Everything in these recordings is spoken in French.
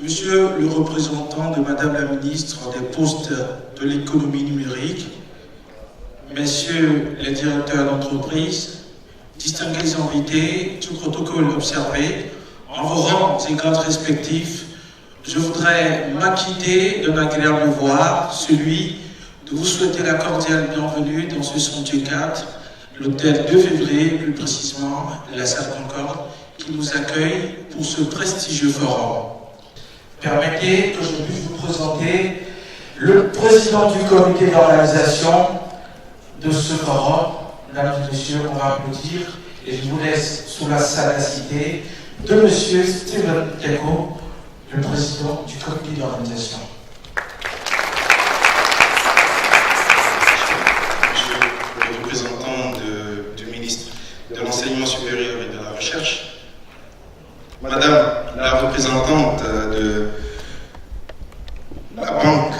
Monsieur le représentant de Madame la ministre des Postes de l'économie numérique, Messieurs les directeurs d'entreprise, distingués invités, tout protocole observé, en vos rangs et grades respectifs, je voudrais m'acquitter d'un agréable devoir, celui de vous souhaiter la cordiale bienvenue dans ce sanctuaire 4, l'hôtel 2 février, plus précisément la salle Concorde, qui nous accueille pour ce prestigieux forum. Permettez que je puisse vous présenter le président du comité d'organisation de ce forum. Mesdames et messieurs, on va applaudir et je vous laisse sous la sagacité de monsieur Steven Keko, le président du comité d'organisation. Monsieur le représentant du ministre de l'Enseignement supérieur et de la Recherche, Madame la représentante de la Banque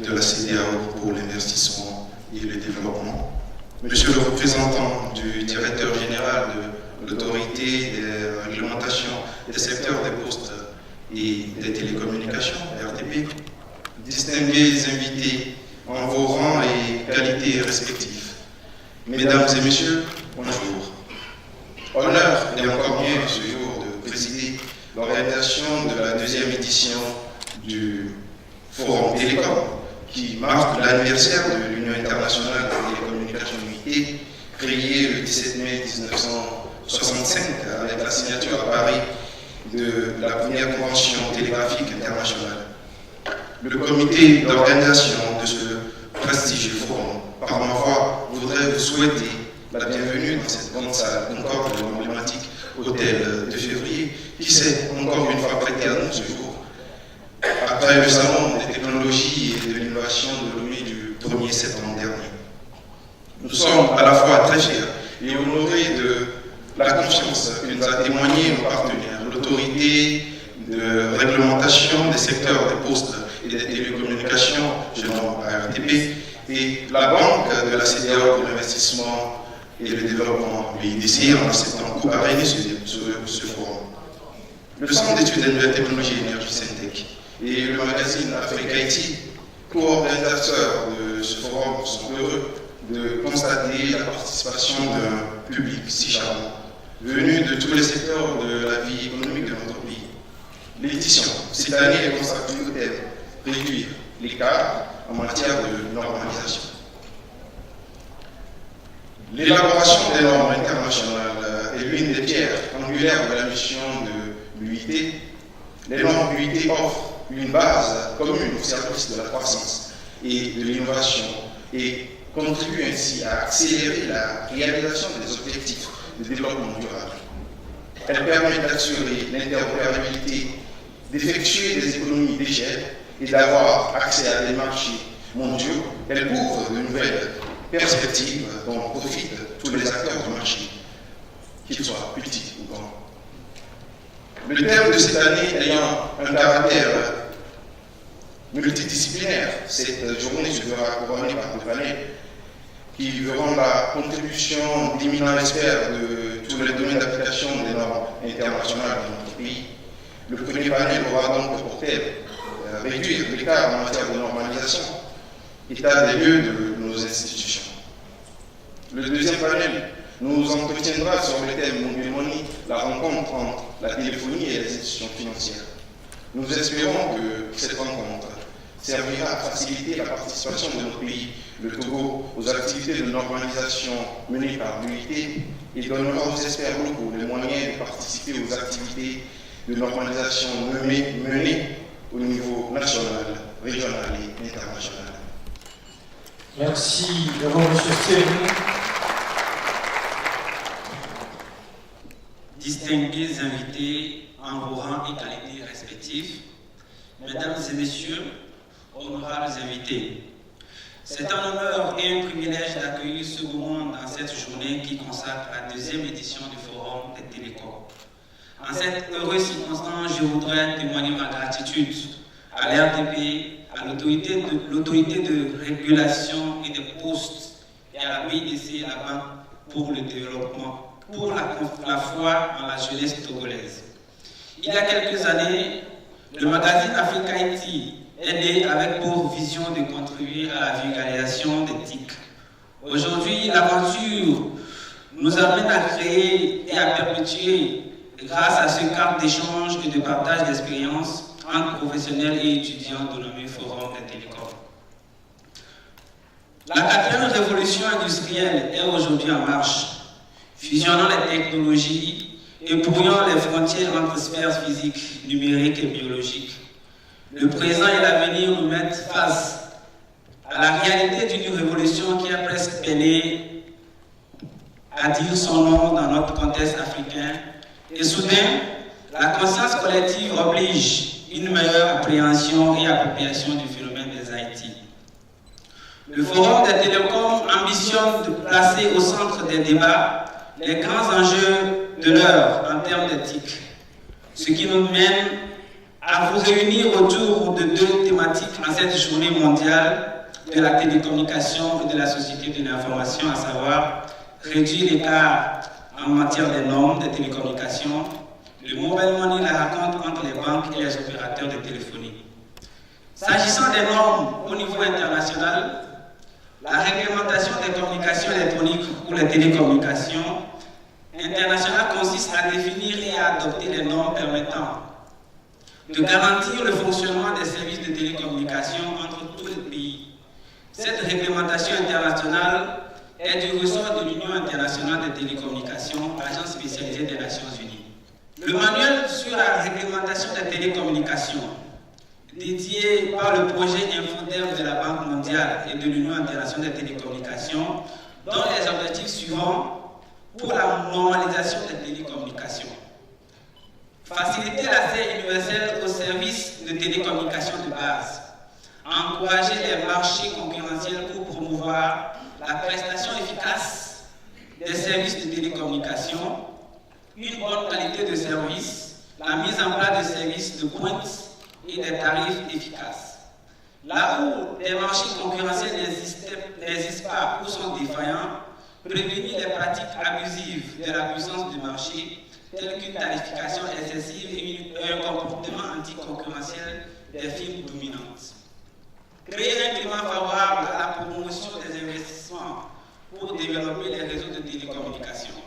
de la CEDEAO pour l'investissement et le développement, Monsieur le représentant du directeur général de l'autorité des réglementations des secteurs des postes et des télécommunications, RTP, distingués invités en vos rangs et qualités respectifs, Mesdames et Messieurs, bonjour. Honneur et encore mieux ce jour de présider l'organisation de la deuxième édition du Forum Télécom, qui marque l'anniversaire de l'Union internationale des télécommunications limitées, créée le 17 mai 1965 avec la signature à Paris de la première convention télégraphique internationale. Le comité d'organisation de ce prestigieux forum, par ma voix, voudrait vous souhaiter la bienvenue dans cette grande salle Concorde de l'emblématique hôtel 2 février, qui s'est encore une fois prêté à nous ce jour, après le salon des technologies et de l'innovation de l'ONU du 1er septembre dernier. Nous sommes à la fois très fiers et honorés de la confiance que nous a témoigné nos partenaires, l'autorité de réglementation des secteurs des postes et des télécommunications, je nomme RTP, et la Banque de la CEDEAO pour l'investissement et le développement, BIDC, en acceptant de parrainer ce forum. Le Centre d'études de nouvelles technologies et énergie Syntec et le magazine Afrique Haïti, co-organisateurs de ce forum, sont heureux de constater la participation d'un public si charmant, venu de tous les secteurs de la vie économique de notre pays. L'édition, cette année, est consacrée au thème « Réduire l'écart en matière de normalisation ». L'élaboration des normes internationales est l'une des pierres angulaires de la mission de l'UIT. Les normes de l'UIT offrent une base commune au service de la croissance et de l'innovation et contribuent ainsi à accélérer la réalisation des objectifs de développement durable. Elles permettent d'assurer l'interopérabilité, d'effectuer des économies d'échelle et d'avoir accès à des marchés mondiaux. Elles couvrent de nouvelles perspectives dont profitent tous les acteurs du marché, qu'ils soient petits ou grands. Le thème de cette année ayant un caractère multidisciplinaire, cette journée se fera couronner par deux panels qui verront la contribution d'éminents experts de tous les domaines d'application des normes internationales dans notre pays. Le premier panel aura donc pour thème réduire l'écart en matière de normalisation, état des lieux de nos institutions. Le deuxième panel nous entretiendra sur le thème Mobile Money, la rencontre entre la téléphonie et les institutions financières. Nous espérons que cette rencontre servira à faciliter la participation de notre pays, le Togo, aux activités de normalisation menées par l'UIT et donnera aux experts locaux les moyens de participer aux activités de normalisation menées au niveau national, régional et international. Merci d'avoir M. Steven. Distingués invités en vos rangs et qualités respectifs, Mesdames et Messieurs, honorables invités, c'est un honneur et un privilège d'accueillir ce moment dans cette journée qui consacre la deuxième édition du Forum des Télécoms. En cette heureuse circonstance, je voudrais témoigner ma gratitude à l'RDP, à l'autorité de régulation et des postes et à la BIDC, la Banque pour le développement, pour la foi en la jeunesse togolaise. Il y a quelques années, le magazine Africa IT est né avec pour vision de contribuer à la vulgarisation des TIC. Aujourd'hui, l'aventure nous amène à créer et à perpétuer, grâce à ce cadre d'échange et de partage d'expériences entre professionnels et étudiants dénommé Forum des télécoms. La 4e révolution industrielle est aujourd'hui en marche, fusionnant les technologies et brouillant les frontières entre sphères physiques, numériques et biologiques. Le présent et l'avenir nous mettent face à la réalité d'une révolution qui a presque peiné à dire son nom dans notre contexte africain. Et soudain, la conscience collective oblige une meilleure appréhension et appropriation du phénomène des IT. Le Forum des télécoms ambitionne de placer au centre des débats les grands enjeux de l'heure en termes d'éthique, ce qui nous mène à vous réunir autour de 2 thématiques en cette journée mondiale de la télécommunication et de la société de l'information, à savoir réduire l'écart en matière des normes des télécommunications, le mobile money, la rencontre entre les banques et les opérateurs de téléphonie. S'agissant des normes au niveau international, la réglementation des communications électroniques ou les télécommunications internationales consiste à définir et à adopter les normes permettant de garantir le fonctionnement des services de télécommunications entre tous les pays. Cette réglementation internationale est du ressort de l'Union internationale des télécommunications, agence spécialisée des Nations Unies. Le manuel sur la réglementation des télécommunications, dédié par le projet Infodev de la Banque mondiale et de l'Union internationale des télécommunications, dont les objectifs suivants pour la normalisation des télécommunications. Faciliter l'accès universel aux services de télécommunications de base. Encourager les marchés concurrentiels pour promouvoir la prestation efficace des services de télécommunications, une bonne qualité de service, la mise en place de services de pointe et des tarifs efficaces. Là où les marchés concurrentiels n'existent pas ou sont défaillants, prévenir les pratiques abusives de la puissance du marché, telles qu'une tarification excessive et un comportement anticoncurrentiel des firmes dominantes. Créer un climat favorable à la promotion des investissements pour développer les réseaux de télécommunications.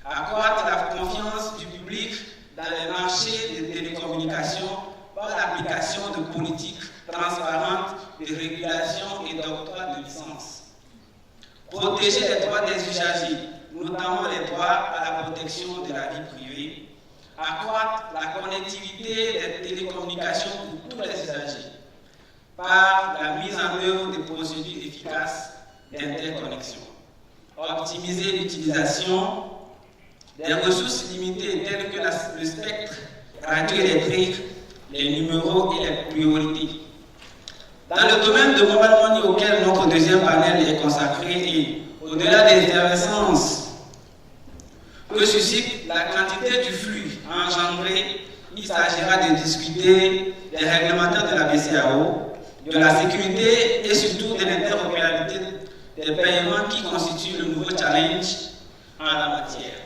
Accroître la confiance du public dans les marchés de télécommunications par l'application de politiques transparentes de régulation et d'octroi de licences. Protéger les droits des usagers, notamment les droits à la protection de la vie privée. Accroître la connectivité des télécommunications pour tous les usagers par la mise en œuvre de procédures efficaces d'interconnexion. Optimiser l'utilisation des ressources limitées telles que le spectre radioélectrique, les numéros et les priorités. Dans le domaine de mobile money auquel notre 2e panel est consacré et au-delà des effervescences que suscite la quantité du flux engendré, il s'agira de discuter des réglementaires de la BCAO, de la sécurité et surtout de l'interopérabilité des paiements qui constituent le nouveau challenge en la matière.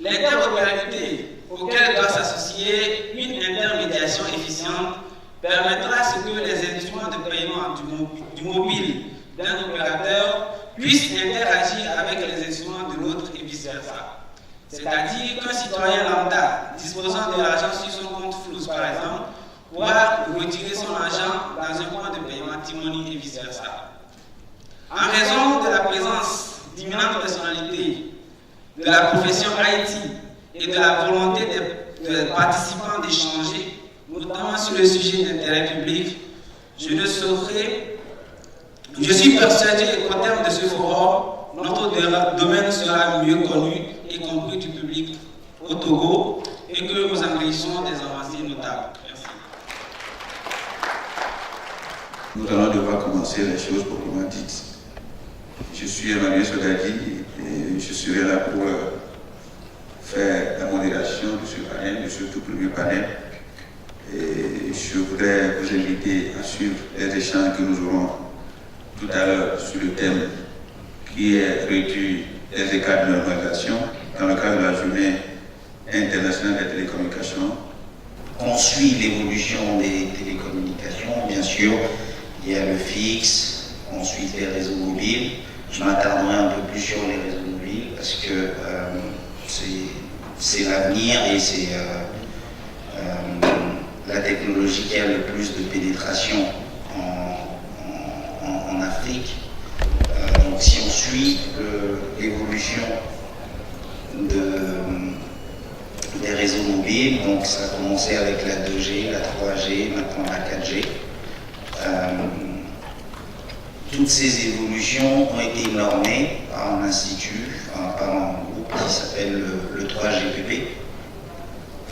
L'interopérabilité auquel doit s'associer une intermédiation efficiente permettra à ce que les instruments de paiement du mobile d'un opérateur puissent interagir avec les instruments de l'autre et vice-versa. C'est-à-dire qu'un citoyen lambda disposant de l'argent sur son compte Flux, par exemple, pourra retirer son argent dans un point de paiement T-Money et vice-versa. En raison de la présence d'imminentes personnalités de la profession IT et de la volonté des participants d'échanger, notamment sur le sujet d'intérêt public, je suis persuadé qu'au terme de ce forum, notre domaine sera mieux connu et compris du public au Togo et que nous enregistrons des avancées notables. Merci. Nous allons devoir commencer les choses proprement dites. Je suis Emmanuel Sogadi et je serai là pour faire la modération présentation de ce panel, de ce tout premier panel. Et je voudrais vous inviter à suivre les échanges que nous aurons tout à l'heure sur le thème qui est réduit des écarts de normalisation dans le cadre de la journée internationale des télécommunications. On suit l'évolution des télécommunications, bien sûr. Il y a le fixe, ensuite les réseaux mobiles. Je m'attarderai un peu plus sur les réseaux mobiles parce que c'est l'avenir et c'est la technologie qui a le plus de pénétration en Afrique. Donc si on suit l'évolution des réseaux mobiles, donc ça a commencé avec la 2G, la 3G, maintenant la 4G. Toutes ces évolutions ont été normées par un institut, par un groupe qui s'appelle le 3GPP.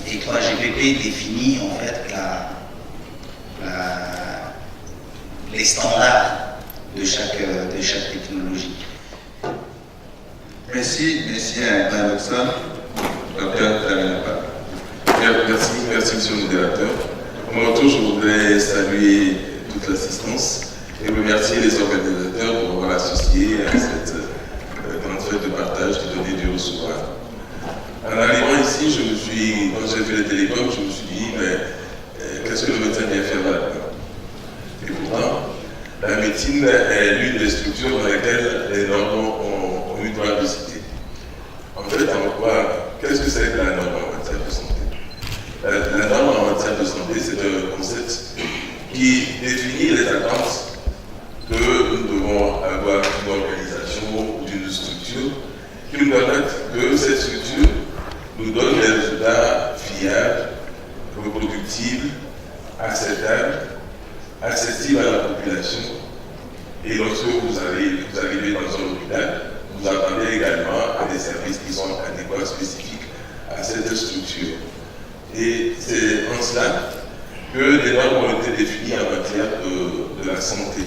Et 3GPP définit en fait les standards de chaque technologie. Merci à Mme Watson. Docteur, vous avez la parole. Merci, monsieur le modérateur. À mon retour, je voudrais saluer toute l'assistance et remercier les organisateurs pour avoir associé à cette grande fête de partage, de donner du recevoir. En arrivant ici, quand j'ai vu les télécoms, je me suis dit, mais qu'est-ce que le médecin vient faire là-dedans? Et pourtant, la médecine est l'une des structures dans lesquelles les normes ont eu droit de citer. En fait, qu'est-ce que c'est que la norme en matière de santé? La norme en matière de santé, c'est un concept qui définit les attentes que nous devons avoir d'une organisation ou d'une structure qui nous permettent que cette structure nous donne des résultats fiables, reproductibles, acceptables, accessibles à la population. Et lorsque vous arrivez dans un hôpital, vous attendez également à des services qui sont adéquats, spécifiques à cette structure. Et c'est en cela que les normes ont été définies en matière de la santé.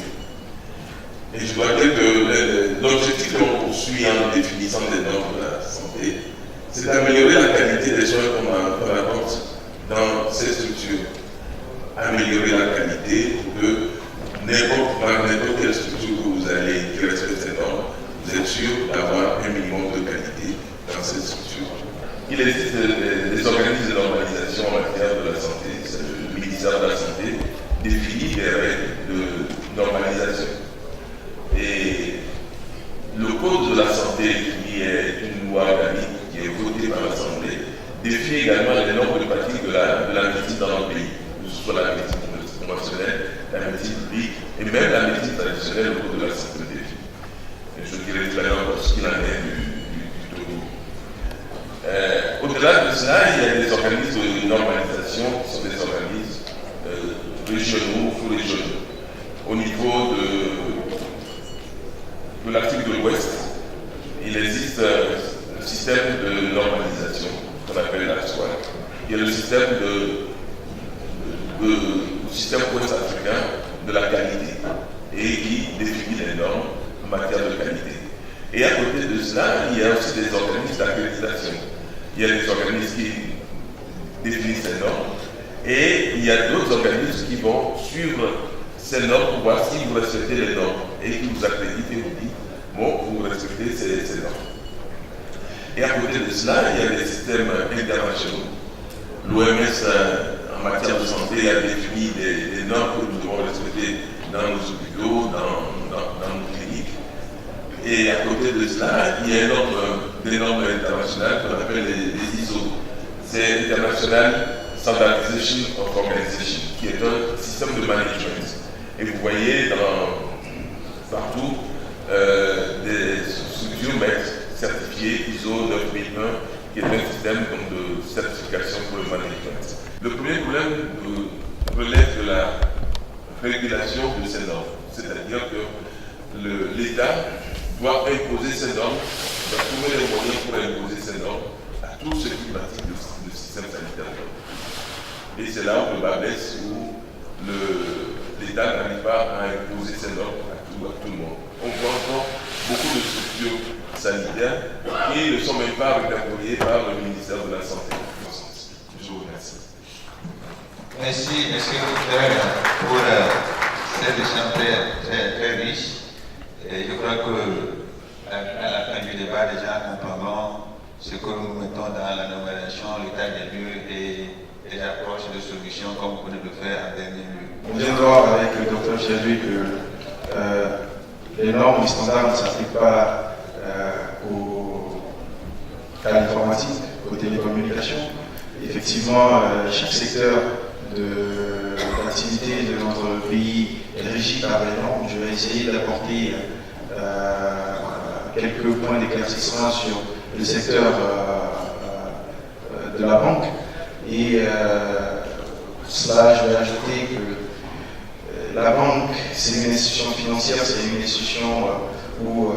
Et je dois dire que l'objectif que l'on poursuit en définissant les normes de la santé, c'est d'améliorer la qualité des soins qu'on apporte dans ces structures. Améliorer la qualité pour que n'importe quelle structure que vous allez qui respecte ces normes, vous êtes sûr d'avoir un minimum de qualité dans cette structure. Il existe des organismes de normalisation en matière de la santé. Le ministère de la Santé définit des règles de normalisation. Et le Code de la santé, qui est une loi organique qui est votée par l'Assemblée, définit également les normes de pratique de la médecine dans le pays, que ce soit la médecine conventionnelle, la médecine publique et même la médecine traditionnelle au Code de la santé définit. Et je dirais tout à l'heure ce qu'il en est du taureau. Au-delà de cela, il y a des organismes de normalisation qui sont des organismes régionaux ou sous-régionaux. Au niveau de l'Afrique de l'Ouest, il existe un système de normalisation qu'on appelle l'ASWAC. Il y a le système système ouest-africain de la qualité et qui définit les normes en matière de qualité. Et à côté de cela, il y a aussi des organismes d'accréditation. Il y a des organismes qui définissent ces normes et il y a d'autres organismes qui vont suivre ces normes pour voir si vous respectez les normes et qui vous accréditent et vous disent bon, vous respectez ces normes. Et à côté de cela, il y a des systèmes internationaux. L'OMS en matière de santé a défini des normes que nous devons respecter dans nos hôpitaux, dans nos cliniques. Et à côté de cela, il y a des normes internationales qu'on appelle les ISO. C'est International Standardization of Organization, qui est un système de management. Et vous voyez partout des structures certifiées ISO 9001, qui est un système de certification pour le management. Le premier problème relève de la régulation de ces normes, c'est-à-dire que l'État doit imposer ces normes, doit trouver les moyens pour imposer ces normes à tous ceux qui pratiquent le système sanitaire. Et c'est là où le bas blesse, où l'État n'arrive pas à imposer ces normes à tout le monde. On voit encore beaucoup de structures sanitaires qui ne sont même pas répertoriées par le ministère de la Santé. Merci, monsieur le docteur, pour cette échange très riche. Et je crois qu'à la fin du débat, déjà, nous parlons ce que nous mettons dans la nomination, l'état des lieux et les approches de solutions comme vous venez de faire en dernier lieu. On vient de voir avec le docteur Chadoué que les normes et standards ne s'appliquent pas à l'informatique, aux télécommunications. Effectivement, chaque secteur d'activité de notre pays est régi par les normes. Je vais essayer d'apporter quelques points d'éclaircissement sur le secteur de la banque. Et cela, je vais ajouter que la banque, c'est une institution financière, c'est une institution où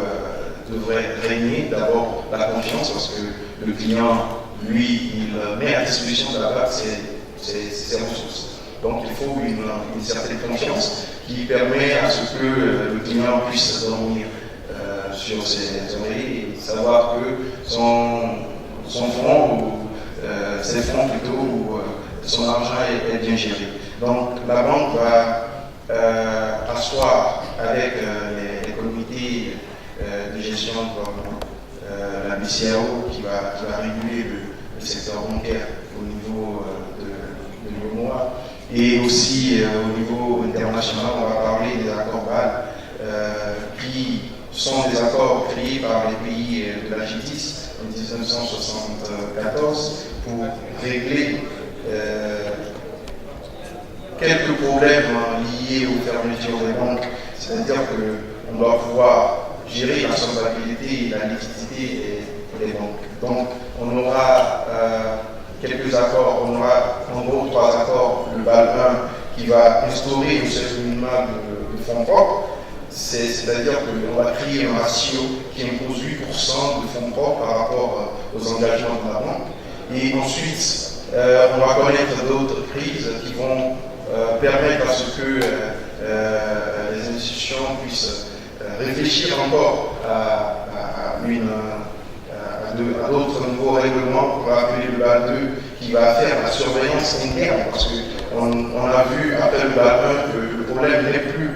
devrait régner d'abord la confiance, parce que le client, lui, il met à disposition de la banque ses ressources. Donc il faut une certaine confiance qui permet à ce que le client puisse dormir sur ses oreilles et savoir que son fonds, ou ses fonds plutôt, ou son argent est bien géré. Donc la banque va asseoir avec les comités de gestion comme la BCAO qui va réguler le secteur bancaire au niveau de l'UEMOA et aussi au niveau international. On va parler des accords BAL qui sont des accords créés par les pays de la G10 en 1974 pour régler quelques problèmes liés aux fermetures des banques, c'est-à-dire qu'on doit pouvoir gérer la solvabilité et la liquidité des banques. Donc on aura quelques accords, on aura en gros 3 accords, le BAL 1 qui va instaurer une seuil minimale de fonds propres, c'est-à-dire qu'on va créer un ratio qui impose 8% de fonds propres par rapport aux engagements de la banque. Et ensuite, on va connaître d'autres crises qui vont permettre à ce que les institutions puissent réfléchir encore à d'autres nouveaux règlements pour appeler le BAL 2 qui va faire la surveillance interne, parce qu'on a vu après le BAL 1 que le problème n'est plus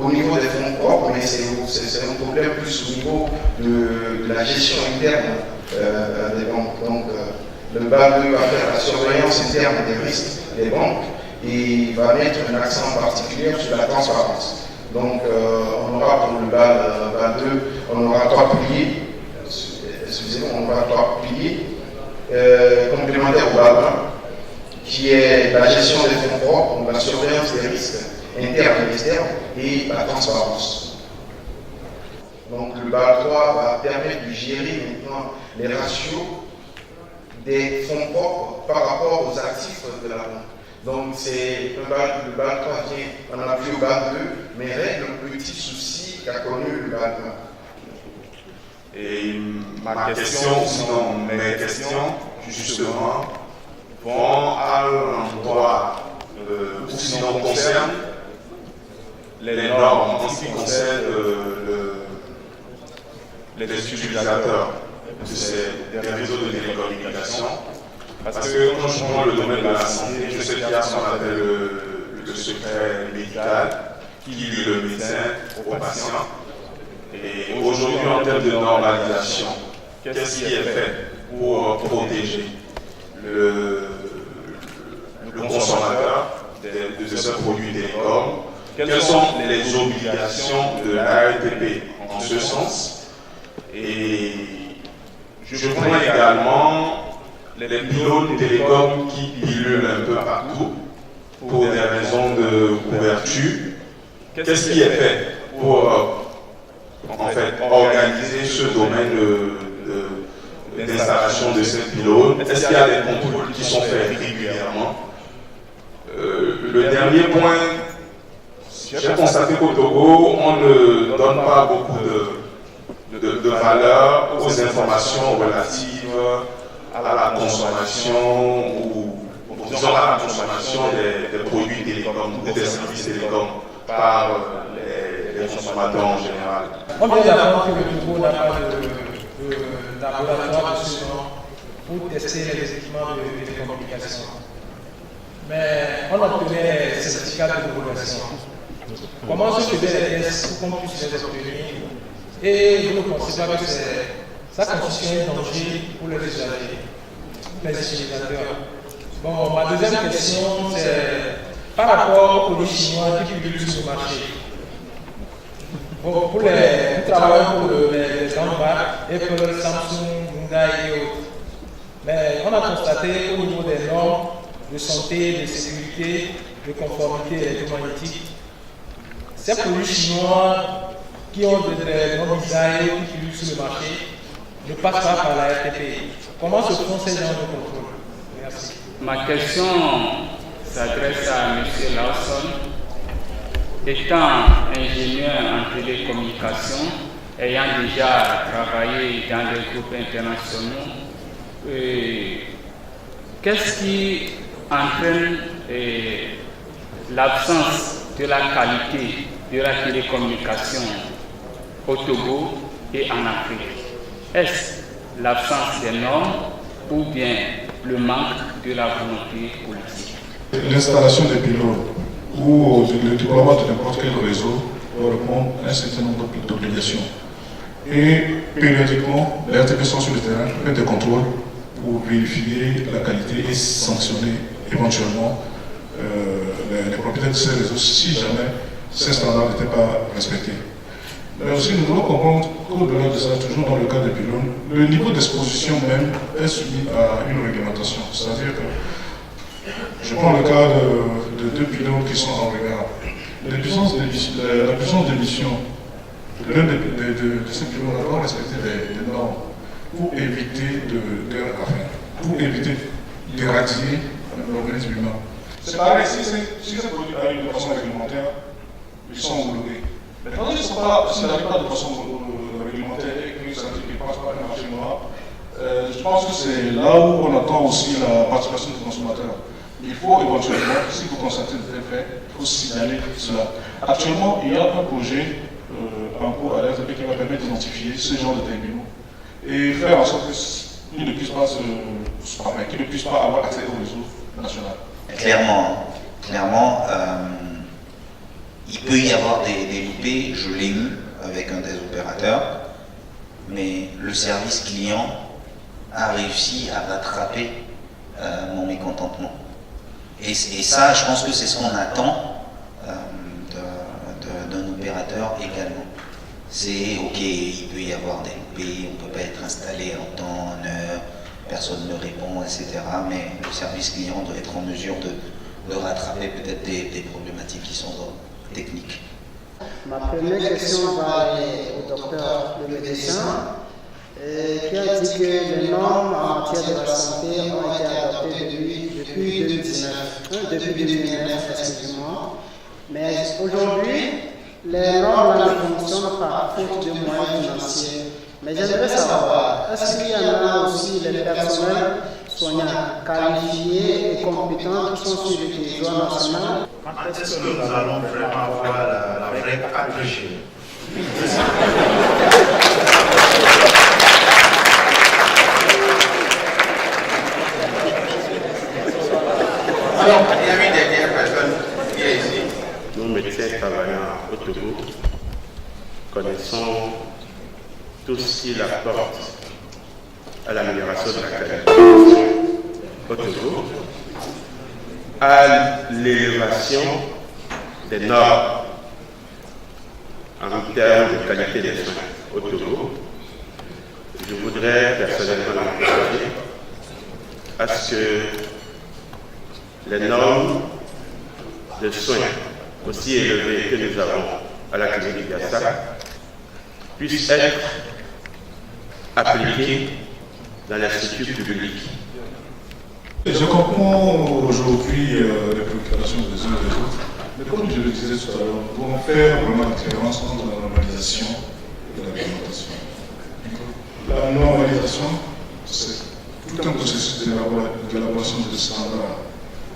au niveau des fonds propres, mais c'est un problème plus au niveau de la gestion interne des banques. Donc le BAL 2 va faire la surveillance interne des risques des banques et va mettre un accent particulier sur la transparence. Donc on aura pour le BAL 2, on aura 3 piliers, on aura 3 piliers complémentaires au BAL 1, qui est la gestion des fonds propres, donc la surveillance des risques internes et externes, et la transparence. Donc le BAL 3 va permettre de gérer maintenant les ratios des fonds propres par rapport aux actifs de la banque. Donc le BAL 3 vient en appui au BAL 2, mais règle le petit souci qu'a connu le BAL 1. Et ma question, sinon mes questions, justement, vont à l'endroit, ou sinon concernent les normes en ce qui concerne les utilisateurs des réseaux de télécommunications. Parce que quand je prends le domaine de la santé, je sais qu'il y a ce qu'on appelle le secret médical qui lie le médecin au patient. Et aujourd'hui, en termes de normalisation, qu'est-ce qui est fait pour protéger le consommateur de ce produit télécom? Quelles sont les obligations de l'ARTP en ce sens? Et je prends également les pylônes télécom qui pilulent un peu partout pour des raisons de couverture. Qu'est-ce qui est fait pour en fait organiser ce domaine d'installation de ces pylônes? Est-ce qu'il y a des contrôles qui sont faits régulièrement? Le dernier point, j'ai constaté qu'au Togo, on ne donne pas beaucoup de valeur aux informations relatives à la consommation ou disons à la consommation des produits télécoms ou des services télécoms par les consommateurs en général. On vient d'apprendre que le Togo n'a pas de laboratoire de ce nom pour tester les équipements de télécommunication. mais on obtenait les certificats de homologation. Comment se faisaient les tests pour qu'on puisse les obtenir? Et je ne pensais pas que ça constituait un danger pour les usagers, les utilisateurs. Bon, ma deuxième question, c'est par rapport aux produits chinois qui publient sur le marché. Bon, pour les travailleurs pour les grandes marques, Apple, Samsung, Hyundai et autres. Mais on a constaté au niveau des normes de santé, de sécurité, de conformité électromagnétique, ces produits chinois qui ont des normes design qui publient sur le marché ne passent pas par la RTP. Comment se font ces genres de contrôle? Merci. Ma question s'adresse à M. Lawson. Étant ingénieur en télécommunication, ayant déjà travaillé dans des groupes internationaux, qu'est-ce qui entraîne l'absence de la qualité de la télécommunication au Togo et en Afrique? Est-ce l'absence des normes ou bien le manque de la volonté politique? L'installation des pylônes ou le déploiement de n'importe quel réseau doit répondre à un certain nombre d'obligations. Et périodiquement, les RTP sont sur le terrain, fait des contrôles pour vérifier la qualité et sanctionner éventuellement les propriétaires de ces réseaux si jamais ces standards n'étaient pas respectés. Mais aussi, nous devons comprendre qu'au-delà de ça, toujours dans le cas des pylônes, le niveau d'exposition même est soumis à une réglementation. C'est-à-dire que, je prends le cas de deux pylônes qui sont en regard. La puissance d'émission de l'un de ces pylônes doit respecter des normes pour éviter pour éviter d'éradier l'organisme humain. C'est pareil, si ces produits arrivent de façon réglementaire, ils sont homologués. Mais quand ils n'arrivent pas de façon réglementaire et que ça ne passe pas le marché noir, je pense que c'est là où on attend aussi la participation du consommateur. Il faut éventuellement, si vous constatez de tels faits, il faut signaler cela. Actuellement, il y a un projet en cours à l'RTP qui va permettre d'identifier ce genre de terminaux et faire en sorte qu'ils ne puissent pas avoir accès au réseau national. Clairement, il peut y avoir des loupés, je l'ai eu avec un des opérateurs, mais le service client a réussi à rattraper mon mécontentement. Et ça, je pense que c'est ce qu'on attend d'un opérateur également. C'est ok, il peut y avoir des loupés, on ne peut pas être installé en temps, en heure, personne ne répond, etc. Mais le service client doit être en mesure de rattraper peut-être des problématiques qui sont techniques. Ma première question va aller au docteur, le médecin, qui a dit que les normes en matière de la santé ont été adoptées depuis 2009, excusez-moi. Mais aujourd'hui, les normes ne fonctionnent pas faute de moyens financiers. Mais j'aimerais savoir, est-ce qu'il y en a aussi les personnels soignants qualifiés et compétents qui sont sur le territoire national? Est-ce que nous allons vraiment avoir la vraie 4G? Alors, il y a une dernière personne qui est ici. Nous, médecins travaillant au Togo, connaissons tout ce qui apporte à l'amélioration de la qualité au Togo, à l'élévation des normes en termes de qualité des soins au Togo. Je voudrais personnellement encourager à ce que les normes de soins aussi élevées que nous avons à la clinique Gassa puissent être appliquées dans les structures publiques. Je comprends aujourd'hui les préoccupations des uns et des autres, mais comme je le disais tout à l'heure, nous devons faire vraiment la différence entre la normalisation et la réglementation. La normalisation, c'est tout un processus d'élaboration de standards.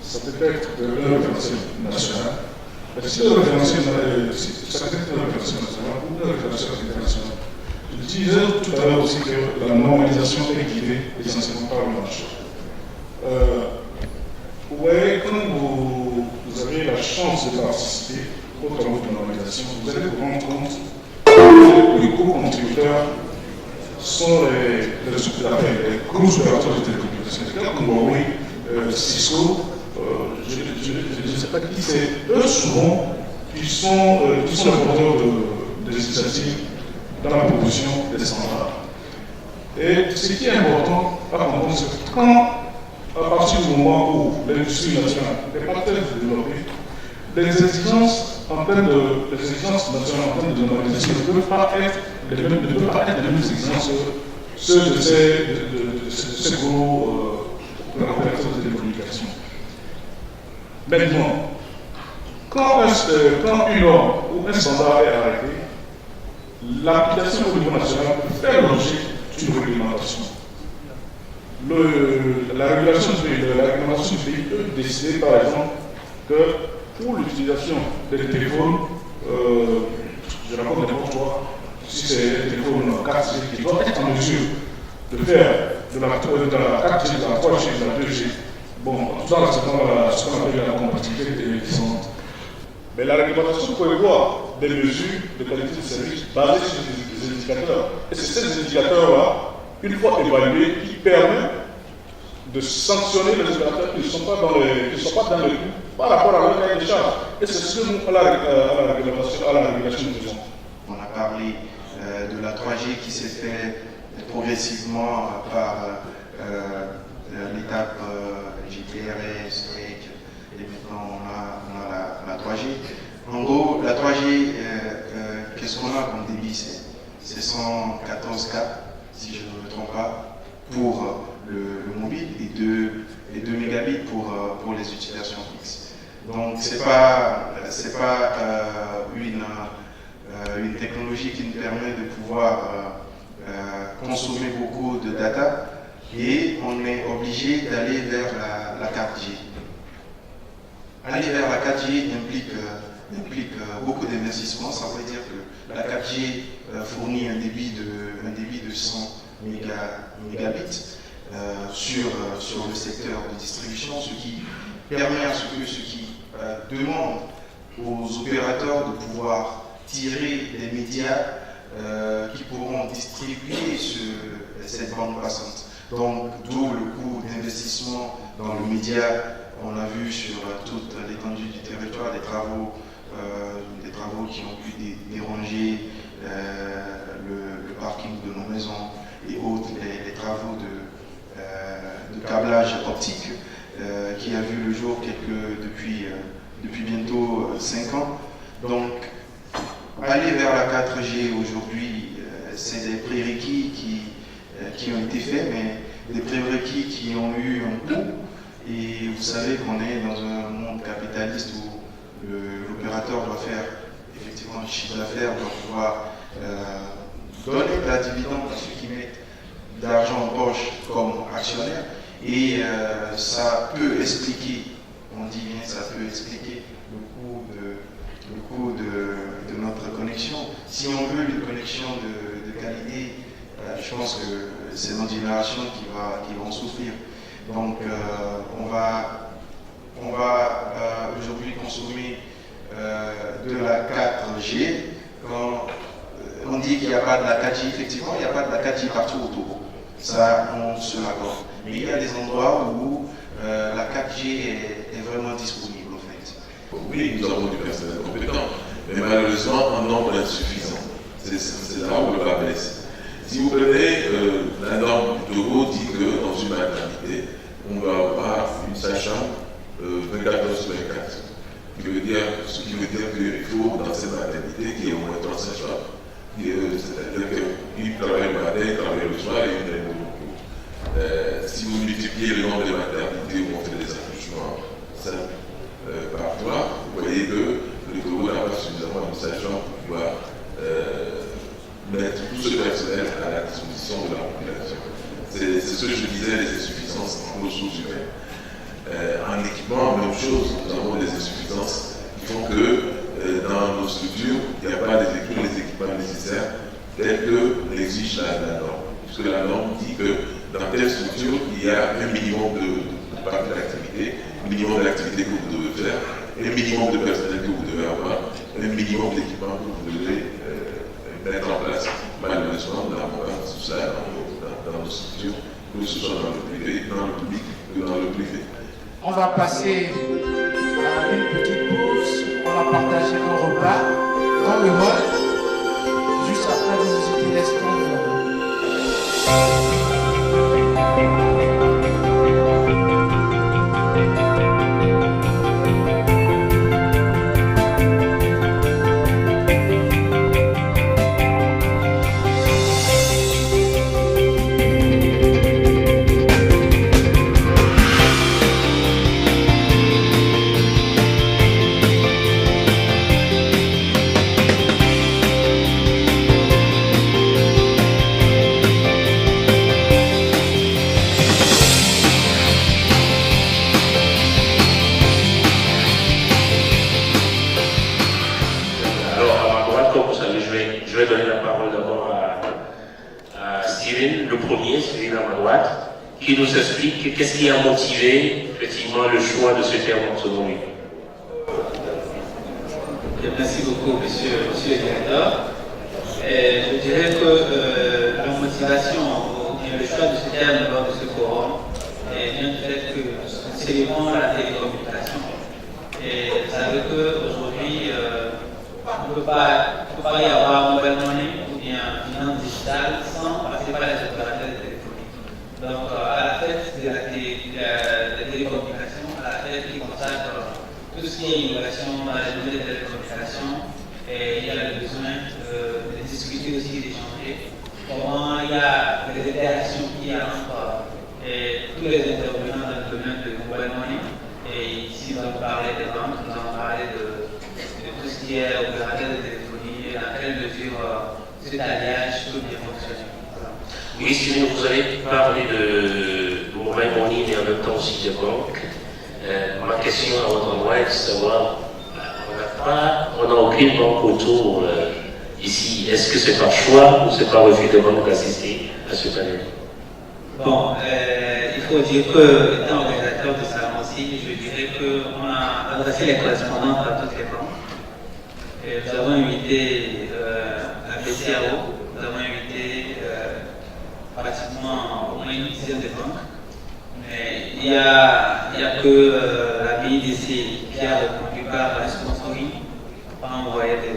Ça peut être de la référentiel national, si le référentiel national ou le référentiel international. Je disais tout à l'heure aussi que la normalisation est guidée essentiellement par le marché. voyez, quand vous avez la chance de participer aux travaux de normalisation, vous allez vous rendre compte que les gros contributeurs sont les gros opérateurs de télécommunications. Comme Huawei, Cisco, je ne sais pas qui c'est, eux souvent, qui sont les porteurs des initiatives dans la proposition des standards. Et ce qui est important à comprendre, c'est que quand, à partir du moment où l'industrie nationale n'est pas telle de développer, les exigences en termes de exigences nationales en termes de normalisation ne peuvent pas être les mêmes exigences que ceux de ces gros opérateurs de télécommunications. Maintenant, quand une norme ou un standard est arrêté, l'application au niveau national peut faire l'objet d'une réglementation. La réglementation du pays peut décider, par exemple, que pour l'utilisation des téléphones, je raconte n'importe quoi, si c'est un téléphone 4G qui doit être en mesure de faire de la 4G, de la 3G, de la 2G, bon, tout ça, c'est ce qu'on appelle la compatibilité existante. Mais la réglementation prévoit des mesures de qualité de service basées sur des indicateurs. Et c'est ces indicateurs-là, une fois évalués, qui permettent de sanctionner les opérateurs qui ne sont pas dans le coup par rapport à leur cahier de charge. Et c'est ce que nous, à la régulation, nous faisons. On a parlé de la 3G qui s'est fait progressivement par l'étape GPRS, et maintenant on a la 3G. En gros, la 3G, qu'est-ce qu'on a comme débit? C'est 114 K, si je ne me trompe pas, pour le mobile et 2 mégabits pour les utilisations fixes. Donc c'est pas une technologie qui nous permet de pouvoir consommer beaucoup de data, et on est obligé d'aller vers la 4G. Aller vers la 4G implique beaucoup d'investissements. Ça veut dire que la 4G fournit un débit de 100 mégabits sur le secteur de distribution, ce qui permet à ce qui demande aux opérateurs de pouvoir tirer des médias qui pourront distribuer cette bande passante. Donc, d'où le coût d'investissement dans le média. On a vu sur toute l'étendue du territoire des travaux qui ont pu déranger le parking de nos maisons et autres, les travaux de câblage optique qui a vu le jour depuis bientôt 5 ans. Donc, aller vers la 4G aujourd'hui, c'est des prérequis qui ont été faits, mais des prérequis qui ont eu un coût. Et vous savez qu'on est dans un monde capitaliste où l'opérateur doit faire effectivement du chiffre d'affaires, doit pouvoir donner de la dividende à ceux qui mettent d'argent en poche comme actionnaire. Et ça peut expliquer, on dit bien, ça peut expliquer le coût de notre connexion. Si on veut une connexion de qualité, je pense que c'est notre génération qui va en souffrir. Donc on va aujourd'hui consommer de la 4G. Quand on dit qu'il n'y a pas de la 4G, effectivement, il n'y a pas de la 4G partout autour. Ça, on se l'accorde. Mais il y a des endroits où la 4G est vraiment disponible, en fait. Oui, nous avons du personnel compétent, mais malheureusement, en nombre insuffisant. C'est là où le bas blesse. Si vous prenez la norme du Togo, dit que dans une maternité, on doit avoir une sage-femme 24 heures sur 24. Ce qui veut dire qu'il faut, dans cette maternité, qu'il y ait au moins 3 sages-femmes. C'est-à-dire qu'une travaille le matin, une travaille le soir et une travaille le jour. Si vous multipliez le nombre de maternités où on fait des accouchements simples par 3, vous voyez que le Togo n'a pas suffisamment de sages-femmes pour pouvoir mettre tout ce personnel à la disposition de la population. C'est ce que je disais, les insuffisances en ressources humaines. En équipement, même chose, nous avons des insuffisances qui font que dans nos structures, il n'y a pas tous les équipements nécessaires tels que l'exige la norme. Puisque la norme dit que dans telle structure, il y a un minimum de parties d'activité, minimum d'activité que vous devez faire, un minimum de personnel que vous devez avoir, un minimum d'équipement que vous devez mettre en place. Malheureusement, nous n'avons pas tout ça dans nos structures, que ce soit dans le privé, dans le public ou dans le privé. On va passer à une petite pause, on va partager un repas dans le hall, juste après vous visiter les stands. Qui nous explique qu'est-ce qui a motivé effectivement le choix de ce terme selon lui. Merci beaucoup, monsieur le directeur. Je dirais que la motivation, le choix de ce terme lors de ce forum vient du fait que nous célébrons la télécommunication. Et vous savez qu'aujourd'hui, on ne peut pas y avoir mobile money ou bien finance digitale sans passer par les opérateurs de téléphone. Donc, à la fête de la télécommunication, à la fête qui consacre tout ce qui est innovation dans les nouvelles télécommunications, il y a le besoin de discuter aussi, d'échanger comment il y a des interactions qui entre tous les intervenants dans le domaine de mobile money. Et ici, nous allons parler des banques, nous allons parler de tout ce qui est opérateur de téléphonie et dans quelle mesure cet alliage peut bien fonctionner. Oui, si vous avez parlé de mobile money et en même temps aussi de banque, ma question à votre endroit est de savoir, on n'a aucune banque autour ici. Est-ce que c'est par choix ou c'est par refus de banque d'assister à ce panel? Bon, il faut dire que, étant organisateur de ça aussi, je dirais qu'on a adressé les correspondances à toutes les banques. Et nous avons invité la BCAO, nous avons invité pratiquement au moins une dizaine de banques. Mais il n'y a que la BIDC qui a répondu par le sponsoring, pas envoyé des.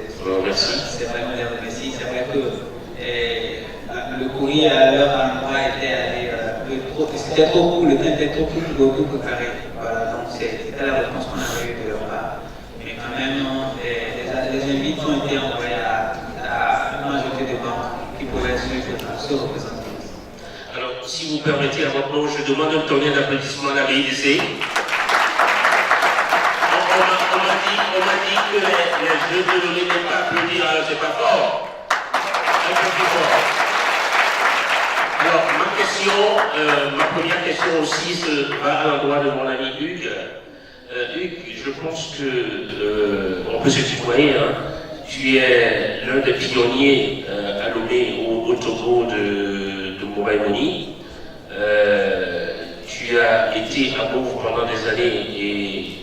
C'est vraiment des remercie. C'est vrai que le courrier à leur endroit était allé c'était trop court, le temps était trop court pour carré. Voilà, donc c'était la réponse qu'on avait eue de leur part. Mais quand même, les invités ont été envoyés à une majorité de banques qui pouvaient se représenter. Alors, si vous permettez, à votre nom, je demande un tonnerre d'applaudissements à la BIDC. On m'a dit que les jeux de données n'aiment pas applaudir, alors c'est pas fort. Un peu plus fort. Alors, ma première question aussi va à l'endroit de mon ami Hugues. Hugues, je pense qu'on peut se tutoyer. Hein. Tu es l'un des pionniers à Lomé au Togo de mobile money. Tu as été à Move pendant des années et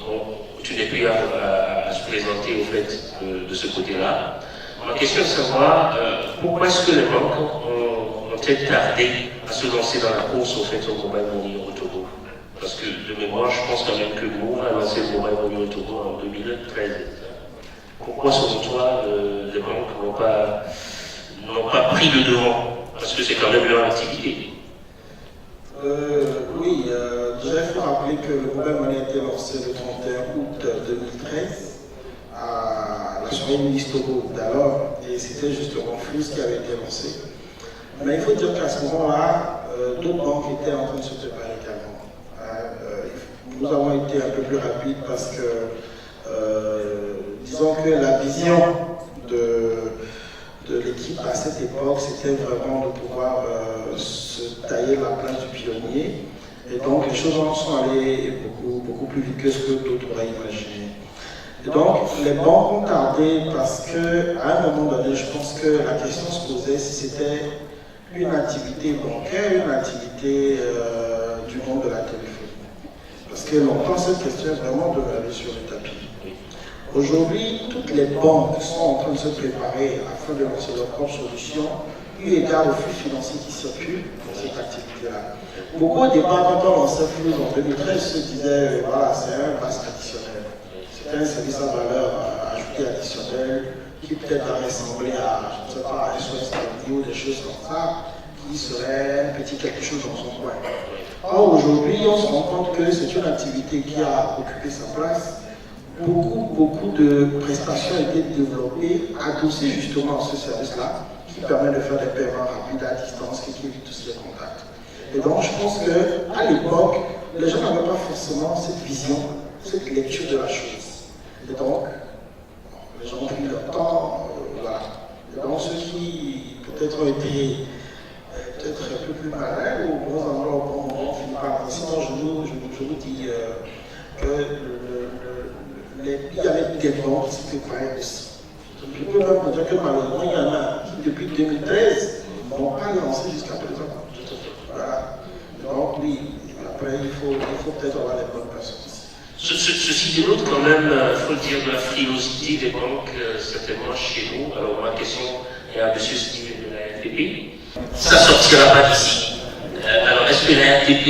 tu n'es plus à se présenter au fait de ce côté-là. Ma question est de savoir pourquoi est-ce que les banques ont-elles tardé à se lancer dans la course au fait au mobile money au Togo? Parce que de mémoire, je pense quand même que Move a lancé le mobile money au Togo en 2013. Pourquoi selon toi les banques n'ont pas pris le devant? Parce que c'est quand même leur activité. Oui, déjà il faut rappeler que le mobile money a été lancé le 31 août 2013 à la soirée ministre Togo d'alors, et c'était justement Flux qui avait été lancé. Mais il faut dire qu'à ce moment-là, d'autres banques étaient en train de se préparer également. Nous avons été un peu plus rapides parce que, disons que la vision de l'équipe à cette époque, c'était vraiment de pouvoir se tailler la place du pionnier. Et donc les choses sont allées beaucoup plus vite que ce que d'autres auraient imaginé. Et donc les banques ont tardé parce qu'à un moment donné, je pense que la question se posait si c'était une activité bancaire, une activité du monde de la téléphonie. Parce que longtemps, cette question est vraiment de aller sur le tapis. Aujourd'hui, toutes les banques sont en train de se préparer afin de lancer leur propre solution, eu égard aux flux financiers qui circulent pour cette activité-là. Beaucoup au départ, quand on lançait Flux en 2013, se disaient voilà, c'est un pass additionnel. C'est un service à valeur ajoutée additionnelle qui peut-être a ressemblé à, je ne sais pas, à SOS ou des choses comme ça, qui serait un petit quelque chose dans son coin. Or, aujourd'hui, on se rend compte que c'est une activité qui a occupé sa place. Beaucoup de prestations ont été développées, adossées justement à ce service-là, qui permet de faire des paiements rapides à distance, qui évite tous les contacts. Et donc, je pense qu'à l'époque, les gens n'avaient pas forcément cette vision, cette lecture de la chose. Et donc, les gens ont pris leur temps, voilà. Et donc, ceux qui peut-être ont été peut-être un peu plus malins ou bons endroits, on finit par. Sinon, je vous dis que il y avait des banques qui se préparaient aussi. Je peux même vous dire que malheureusement, il y en a qui, depuis 2013, n'ont pas lancé jusqu'à présent. Voilà. Donc, oui, après, il faut peut-être avoir les bonnes personnes. Ceci dénote quand même, il faut le dire, de la frilosité des banques, certainement chez nous. Alors, ma question est à M. Steven de la RTP. Ça ne sortira pas d'ici. Alors, est-ce que la RTP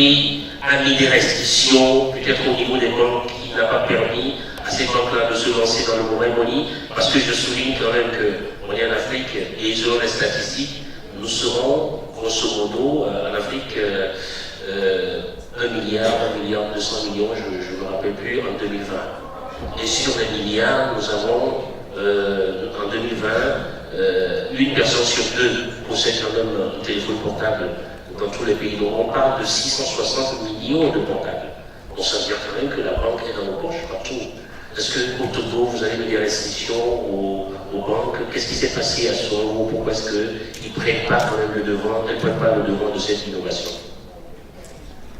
a mis des restrictions, peut-être au niveau des banques, qui n'a pas permis à ces banques-là de se lancer dans le mobile money? Parce que je souligne quand même qu'on est en Afrique, et selon les statistiques, nous serons, grosso modo, en Afrique, 1 milliard, 1 milliard 200 millions, je ne me rappelle plus, en 2020. Et sur les milliards, nous avons, en 2020, une personne sur deux possède quand même un téléphone portable dans tous les pays. Donc on parle de 660 millions de portables. On s'en dit quand même que la banque est dans nos poches partout. Est-ce qu'au Togo, vous avez mis des restrictions aux banques? Qu'est-ce qui s'est passé à ce moment? Pourquoi est-ce qu'ils ne prennent pas quand même le devant, elles ne prennent pas le devant de cette innovation?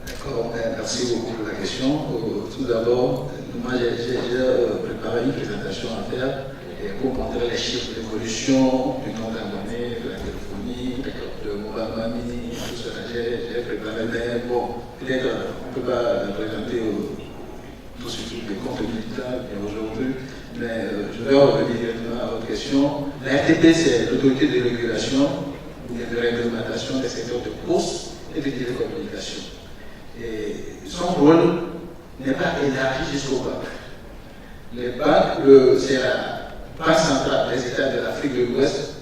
D'accord, merci beaucoup pour la question. Tout d'abord, moi j'ai préparé une présentation à faire pour montrer les chiffres d'évolution du nombre d'abonnés, de la téléphonie, de mobile money, tout cela. J'ai préparé, mais bon, peut-être on ne peut pas la présenter tout ce type de contenu là aujourd'hui, mais je vais revenir directement à votre question. La RTP, c'est l'autorité de régulation ou de réglementation des secteurs de poste et de télécommunications. Et son rôle n'est pas élargi jusqu'aux banques. Les banques, c'est la Banque centrale des États de l'Afrique de l'Ouest,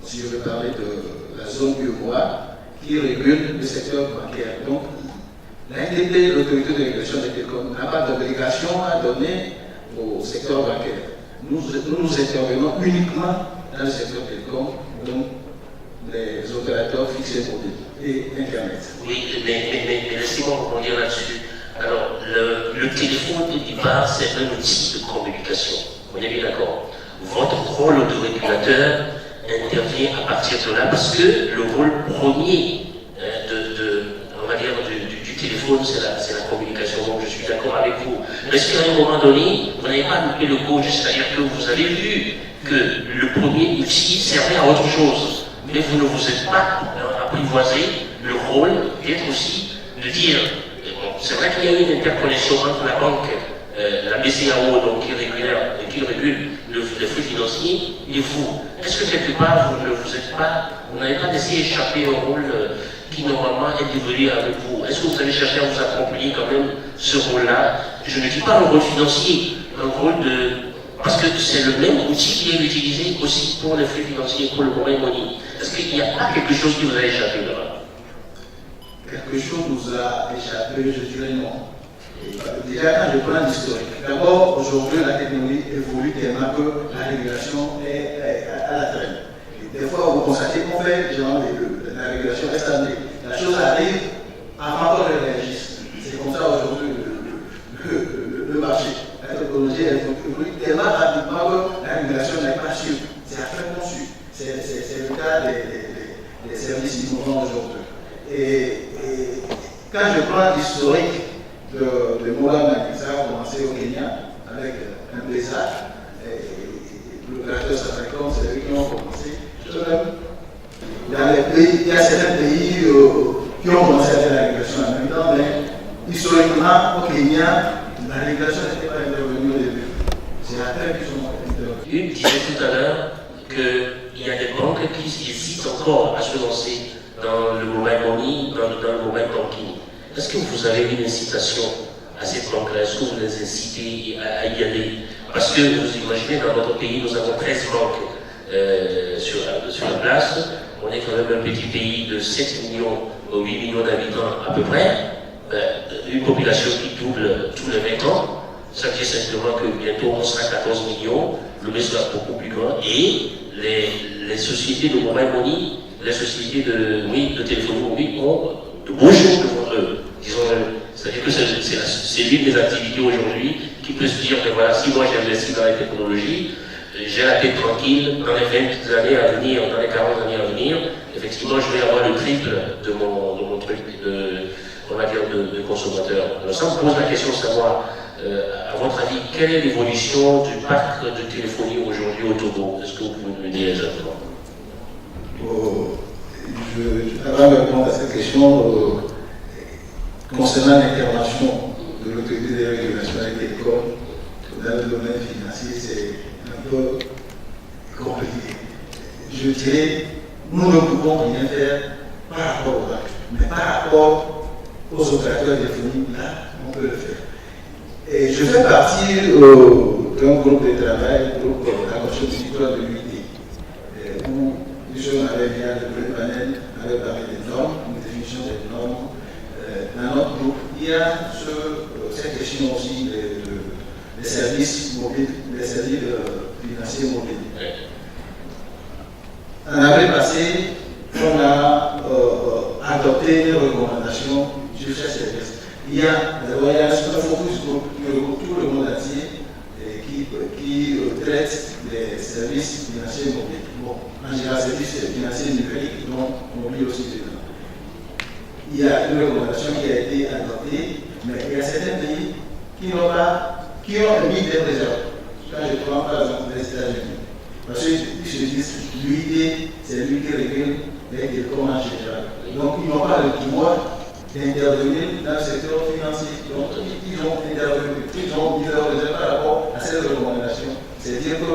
si je veux parler de la zone UEMOA, qui régule le secteur bancaire. Donc, l'ANTP, l'autorité de régulation des télécoms, n'a pas d'obligation à donner au secteur bancaire. Nous intervenons uniquement dans le secteur télécom, donc les opérateurs fixés mobiles et Internet. Oui, mais laissez-moi rebondir là-dessus. Alors, le téléphone, au départ, c'est un outil de communication. On est bien d'accord. Votre rôle de régulateur intervient à partir de là parce que le rôle premier on va dire, du téléphone, c'est la communication. Donc je suis d'accord avec vous. Mais est-ce qu'à un moment donné, vous n'avez pas loupé le coach, c'est-à-dire que vous avez vu que le premier outil servait à autre chose, mais vous ne vous êtes pas apprivoisé le rôle d'être aussi de dire, bon, c'est vrai qu'il y a une interconnexion entre la banque, la BCAO, donc qui régule les flux financiers, et vous. Est-ce que quelque part vous n'avez pas laissé échapper un rôle qui normalement est dévolu avec vous? Est-ce que vous avez cherché à vous approprier quand même ce rôle-là? Je ne dis pas le rôle financier, un rôle de... Parce que c'est le même outil qui est utilisé aussi pour les flux financiers, pour le mobile money. Est-ce qu'il n'y a pas quelque chose qui vous a échappé là-bas? Quelque chose nous a échappé, je dirais non. Déjà, quand je prends l'historique, d'abord, aujourd'hui, la technologie évolue tellement que la régulation est à la traîne. Des fois, vous constatez qu'on fait, genre, la régulation reste amenée. La chose arrive avant qu'on réagisse. C'est comme ça aujourd'hui le marché. La technologie évolue tellement rapidement que la régulation n'est pas sûre. C'est à faire conçu. C'est le cas des services innovants aujourd'hui. Et quand je prends l'historique de Mola Maki, ça a commencé au Kenya avec un Blizzard, l'opérateur Safaricom, c'est eux qui ont commencé. Il y a certains pays qui ont commencé à faire la régulation en même temps, mais historiquement, au Kenya, bien, la régulation n'était pas intervenue au début. C'est après qu'ils sont intervenus. Une disait tout à l'heure qu'il y a des banques qui hésitent encore à se lancer dans le mobile money, dans le mobile banking. Est-ce que vous avez une incitation à ces banques-là? Est-ce que vous les incitez à y aller? Parce que vous imaginez, dans notre pays, nous avons 13 banques sur la place. On est quand même un petit pays de 7 millions, 8 millions d'habitants à peu près. Une population qui double tous les 20 ans. Ça veut dire simplement que bientôt on sera 14 millions, le reste sera beaucoup plus grand. Et les sociétés de mobile money, les sociétés de téléphonie mobile ont de beaux jours devant eux. C'est-à-dire que c'est l'une des activités aujourd'hui qui peut se dire que voilà, si moi j'investis dans la technologie, j'ai la tête tranquille, dans les 20 années à venir, dans les 40 années à venir, effectivement je vais avoir le triple de mon truc, on va dire, de consommateurs. Alors ça me pose la question de savoir, à votre avis, quelle est l'évolution du parc de téléphonie aujourd'hui au Togo? Est-ce que vous pouvez me dire exactement? Avant de répondre à cette question, concernant l'intervention de l'autorité de régulation des télécoms dans le domaine financier, c'est un peu compliqué. Je dirais, nous ne pouvons rien faire par rapport aux banques, mais par rapport aux opérateurs téléphoniques, là, on peut le faire. Et je fais partie d'un groupe de travail, groupe d'action citoyenne de l'UID, où on avait bien le premier panel, on avait parlé des normes, une définition des normes. Dans notre groupe, il y a cette question aussi des services mobiles, des services financiers mobiles. En avril passé, on a adopté des recommandations sur ces services. Il y a un focus group qui regroupe tout le monde entier qui traite des services financiers mobiles. Bon, en général, services financiers numériques, donc mobiles aussi dedans. Il y a une recommandation qui a été adoptée, mais il y a certains pays qui ont mis des réserves. Quand je prends par exemple les États-Unis, parce qu'ils se disent l'UID, c'est lui qui régule les télécoms en général. Donc ils n'ont pas le pouvoir d'intervenir dans le secteur financier. Donc ils ont intervenu, ils ont mis leurs réserves par rapport à cette recommandation. C'est-à-dire que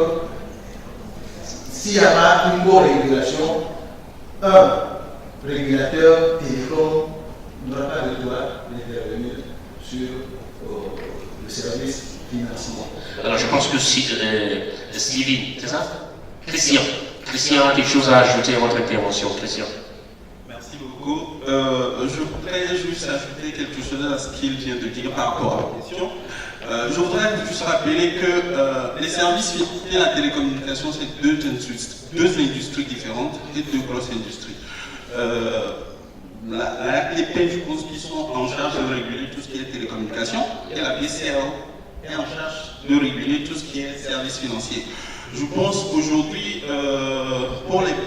s'il n'y a pas une bonne régulation, régulateur télécom n'aura pas le droit d'intervenir sur le service financier. Alors je pense que Stevie, c'est ça? Christian a quelque chose à ajouter à votre intervention. Christian. Merci beaucoup. Je voudrais juste ajouter quelque chose à ce qu'il vient de dire par rapport à la question. Je voudrais juste rappeler que les services financiers et la télécommunication, c'est deux industries différentes et deux grosses industries. La RTP, je pense qu'ils sont en charge de réguler tout ce qui est télécommunication et la BCAO est en charge de réguler tout ce qui est services financiers. Je pense qu'aujourd'hui,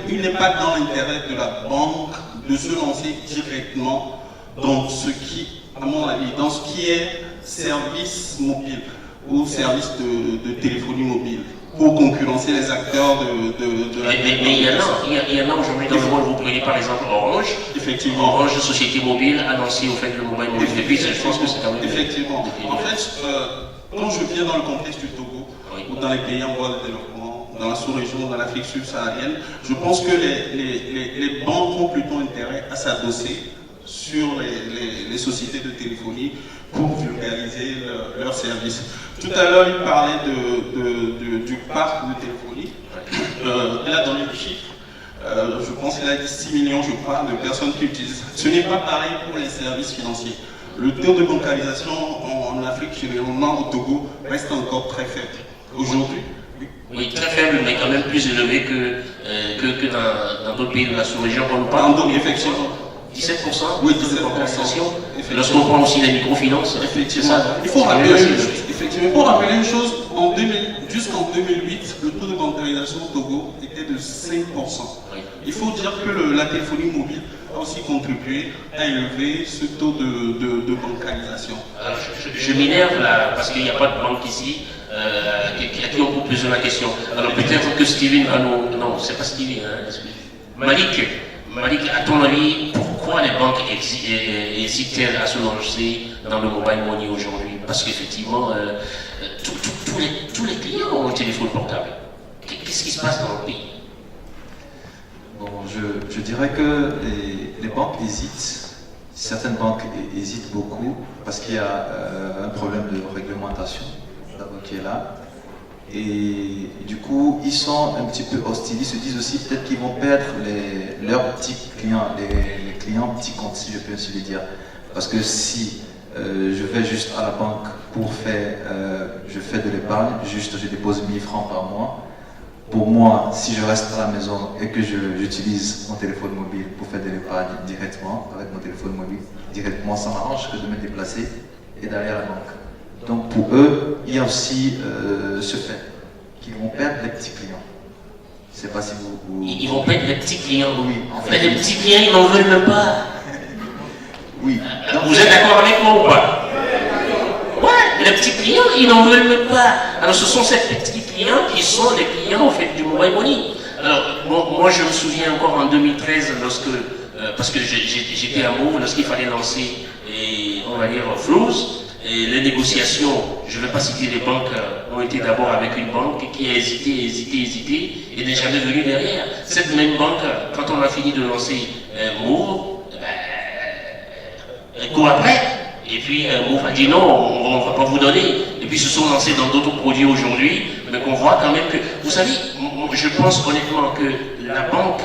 il n'est pas dans l'intérêt de la banque de se lancer directement dans ce qui, à mon avis, dans ce qui est service mobile ou service de téléphonie mobile, pour concurrencer les acteurs de la... Mais il y en a aujourd'hui dans le monde, vous prenez par exemple Orange. Effectivement. Orange, société mobile, annoncée au fait le mobile mobile. Et puis je pense que c'est quand même... Effectivement. En fait, quand je viens dans le contexte du Togo, ou dans les pays en voie de développement, dans la sous-région, dans l'Afrique subsaharienne, je pense que les banques ont plutôt intérêt à s'adosser sur les sociétés de téléphonie pour vulgariser leurs services. Tout à l'heure, il parlait du parc de téléphonie. Il a donné le chiffre. Je pense qu'il a dit 6 millions, je crois, de personnes qui utilisent. Ce n'est pas pareil pour les services financiers. Le taux de bancarisation en Afrique, généralement au Togo, reste encore très faible. Aujourd'hui, oui, très faible, mais quand même plus élevé que dans d'autres pays de la sous-région. On parle effectivement. 17%. Oui, 17%. Lorsqu'on prend aussi les microfinances, effectivement. Il faut rappeler une chose, jusqu'en 2008, le taux de bancarisation au Togo était de 5%. Il faut dire que la téléphonie mobile a aussi contribué à élever ce taux de bancarisation. Alors, je m'énerve là, parce qu'il n'y a pas de banque ici qui ont posé la question. Alors peut-être que Steven va nous... Non, c'est pas Steven, hein, Malik, à ton avis, pourquoi les banques hésitent à se lancer dans le mobile money aujourd'hui? parce qu'effectivement, tous les clients ont un téléphone portable. Qu'est-ce qui se passe dans le pays? Bon, je dirais que les banques hésitent. Certaines banques hésitent beaucoup parce qu'il y a un problème de réglementation qui est là. Et du coup, ils sont un petit peu hostiles. Ils se disent aussi peut-être qu'ils vont perdre leurs petits clients, les clients petits comptes, si je peux ainsi le dire. Parce que si je vais juste à la banque pour faire, je fais de l'épargne, juste je dépose 1000 francs par mois. Pour moi, si je reste à la maison et que j'utilise mon téléphone mobile pour faire de l'épargne directement, avec mon téléphone mobile, directement, ça m'arrange que de me déplacer et d'aller à la banque. Donc pour eux, il y a aussi ce fait qu'ils vont perdre les petits clients. Je ne sais pas si vous... Ils vont perdre les petits clients. Oui. Mais les petits clients, ils n'en veulent même pas. Oui. Vous êtes d'accord avec moi ou pas? Ouais, les petits clients, ils n'en veulent même pas. Alors ce sont ces petits clients qui sont les clients en fait du mobile money. Alors moi je me souviens encore en 2013 lorsque, parce que j'étais à Mauve, lorsqu'il fallait lancer, on va dire, Flows. Et les négociations, je ne vais pas citer les banques, ont été d'abord avec une banque qui a hésité et n'est jamais venue derrière. Cette même banque, quand on a fini de lancer Mauve, elle court après. Et puis Mauve a dit non, on ne va pas vous donner. Et puis se sont lancés dans d'autres produits aujourd'hui, mais qu'on voit quand même que... Vous savez, je pense honnêtement que la banque,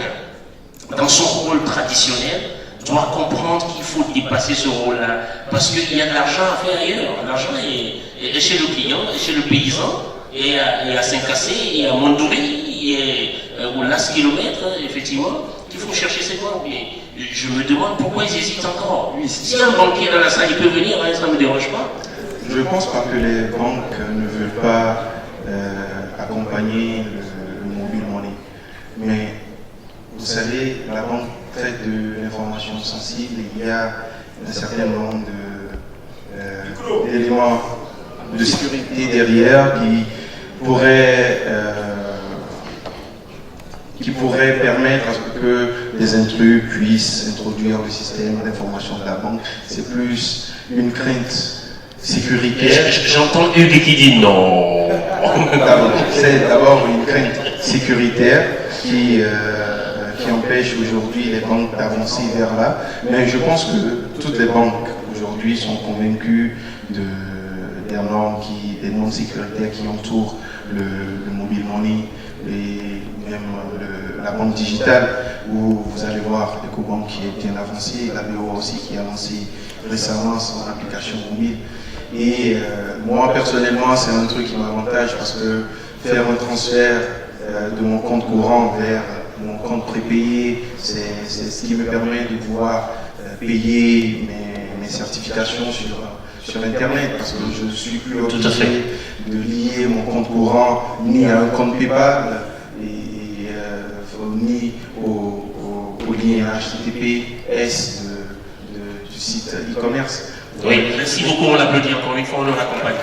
dans son rôle traditionnel, doit comprendre qu'il faut dépasser ce rôle-là. Parce qu'il y a de l'argent à faire ailleurs. L'argent est chez le client, est chez le paysan, et à Saint-Cassé, et à Mondouri, et au Las Kilomètre, effectivement, qu'il faut chercher ces banques. Et je me demande pourquoi ils hésitent encore. Si un banquier dans la salle, il peut venir, hein, ça ne me dérange pas. Je ne pense pas que les banques ne veulent pas accompagner le mobile money. Mais vous savez, la banque traite de l'information sensible. Il y a un certain nombre d'éléments de sécurité derrière qui pourraient permettre à ce que des intrus puissent introduire le système d'information de la banque. C'est plus une crainte sécuritaire. J'entends Hugues qui dit non. C'est d'abord une crainte sécuritaire qui empêche aujourd'hui les banques d'avancer vers là. Mais je pense que toutes les banques aujourd'hui sont convaincues des normes sécuritaires qui entourent le mobile money et même la banque digitale, où vous allez voir EcoBank qui est bien avancée, la BO aussi qui a lancé récemment son application mobile. Et moi personnellement, c'est un truc qui m'avantage parce que faire un transfert de mon compte courant vers mon compte prépayé, c'est ce qui me permet de pouvoir payer mes certifications sur Internet, parce que je ne suis plus obligé de lier mon compte courant ni à un compte PayPal ni au lien HTTPS du site e-commerce. Oui, merci beaucoup, on l'applaudit encore une fois, on le raccompagne.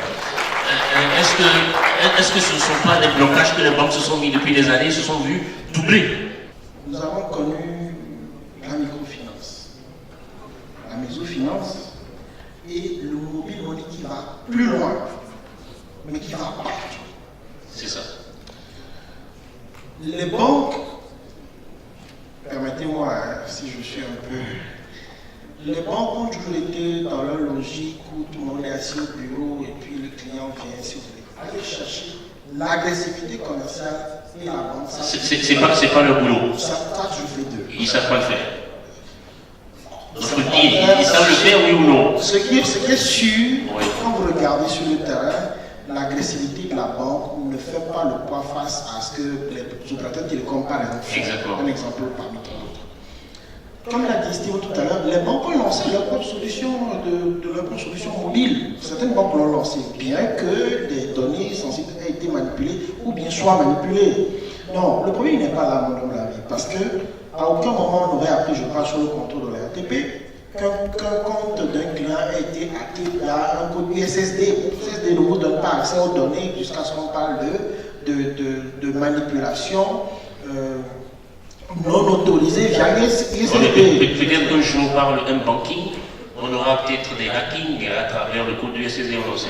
Est-ce que ce ne sont pas des blocages que les banques se sont mis depuis des années, se sont vus doubler? Nous avons connu la microfinance, la mésofinance et le mobile money qui va plus loin, mais qui va partout. C'est ça. Les banques, permettez-moi, hein, si je suis un peu... Les banques ont toujours été dans leur logique où tout le monde est assis au bureau et puis le client vient, si vous voulez. Allez chercher l'agressivité commerciale et la banque. C'est pas le boulot. Ça, je fais deux. Ils ne savent pas le faire. Ils savent le faire, oui ou non? Ce qui est sûr, quand vous regardez sur le terrain, l'agressivité de la banque ne fait pas le poids face à ce que les opérateurs télécoms par exemple font. Un exemple parmi d'autres. Comme l'a dit Steve tout à l'heure, les banques ont lancé leur propre solution mobile. Certaines banques l'ont lancé, bien que des données sensibles aient été manipulées ou bien soient manipulées. Non, le problème n'est pas là, mon homme la vie, parce qu'à aucun moment on aurait appris, je parle sur le contour de la RTP, qu'un compte d'un client a été hacké à un code USSD. USSD ne vous donne pas accès aux données jusqu'à ce qu'on parle de manipulation non autorisée via USSD. Peut-être que je vous parle d'un banking, on on aura peut-être des hackings à travers le code du SSD, on sait.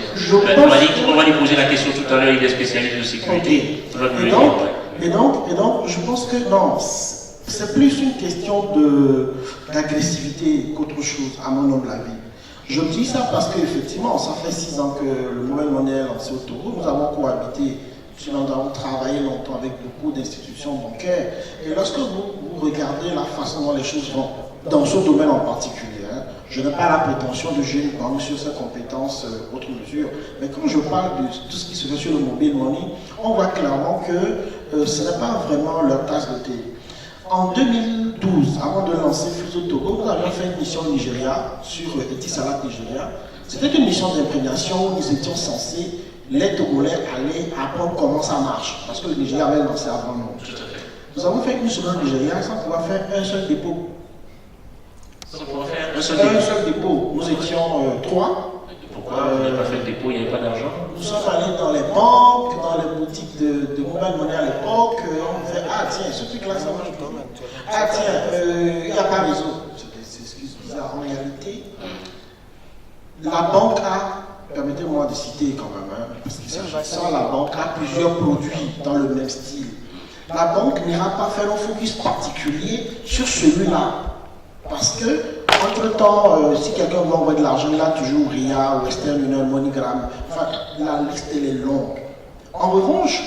On va lui poser la question tout à l'heure, il est spécialiste de sécurité. Et donc, je pense que non, c'est plus une question d'agressivité qu'autre chose, à mon humble avis. Je dis ça parce qu'effectivement, ça fait 6 ans que le Mobile Money est lancé au Togo. Nous avons cohabité, nous avons travaillé longtemps avec beaucoup d'institutions bancaires. Et lorsque vous regardez la façon dont les choses vont, dans ce domaine en particulier, hein, je n'ai pas la prétention de juger une banque sur ses compétences, autre mesure. Mais quand je parle de tout ce qui se fait sur le Mobile Money, on voit clairement que ce n'est pas vraiment leur tasse de thé. En 2012, avant de lancer Fuso Togo, nous avions fait une mission au Nigeria, sur Etisalat Nigeria. C'était une mission d'imprégnation où nous étions censés, les Togolais, aller apprendre comment ça marche. Parce que le Nigeria avait lancé avant nous. Nous avons fait une semaine au Nigeria sans pouvoir faire un seul dépôt. Sans pouvoir faire un seul dépôt. Nous étions 3. Pourquoi vous n'avez pas fait le dépôt, il n'y avait pas d'argent? Nous sommes allés dans les banques, dans les boutiques de Mobile Money à l'époque. On fait, ah tiens, ce truc-là, ça marche pas. Ah tiens, il n'y a pas réseau. C'est bizarre. En réalité, la banque a, permettez-moi de citer quand même, hein, parce qu'il s'agit de la banque a plusieurs produits dans le même style. La banque n'ira pas faire un focus particulier sur celui-là. Parce que, entre-temps, si quelqu'un veut envoyer de l'argent, il a toujours RIA, Western Union, MoneyGram. Enfin, la liste, elle est longue. En revanche,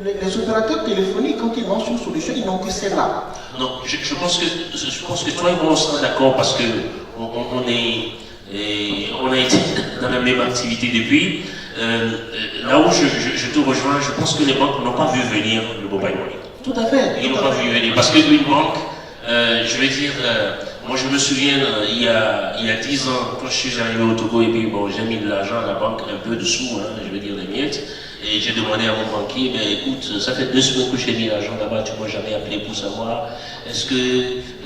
les opérateurs téléphoniques, quand ils lancent une solution, ils n'ont que celle-là. Non, je pense que toi et moi, on sera d'accord parce qu'on a été dans la même activité depuis. Là où je te rejoins, je pense que les banques n'ont pas vu venir le mobile money. Tout à fait. Ils n'ont pas vu venir. Parce qu'une banque, je vais dire, moi je me souviens, il y a 10 ans, quand je suis arrivé au Togo, et puis bon, j'ai mis de l'argent à la banque, un peu de sous, hein, je vais dire des miettes, et j'ai demandé à mon banquier, mais écoute, ça fait 2 semaines que j'ai mis l'argent là-bas, tu m'as jamais appelé pour savoir, est-ce que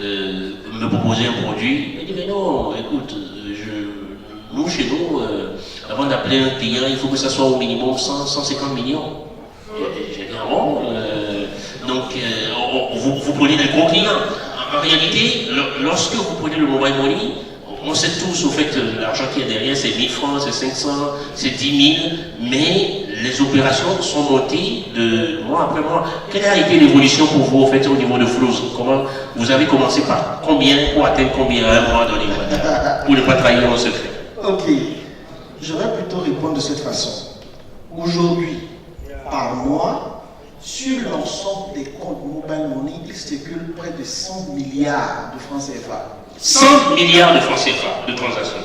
me proposer un produit? Il m'a dit, mais non, écoute, nous, chez nous, avant d'appeler un client, il faut que ça soit au minimum 150 millions. J'ai dit, ah bon, donc vous prenez des gros clients. En réalité, lorsque vous prenez le mobile money, on sait tous au fait que l'argent qui est derrière, c'est 1000 francs, c'est 500, c'est 10 000, mais les opérations sont montées de mois après mois. Quelle a été l'évolution pour vous au fait au niveau de Flows? Comment vous avez commencé par combien pour atteindre combien à un moment donné, pour ne pas trahir mon secret? Ok, je vais plutôt répondre de cette façon. Aujourd'hui, par mois, sur l'ensemble des comptes Mobile Money, il circule près de 100 milliards de francs CFA. 100 milliards de francs CFA de transactions.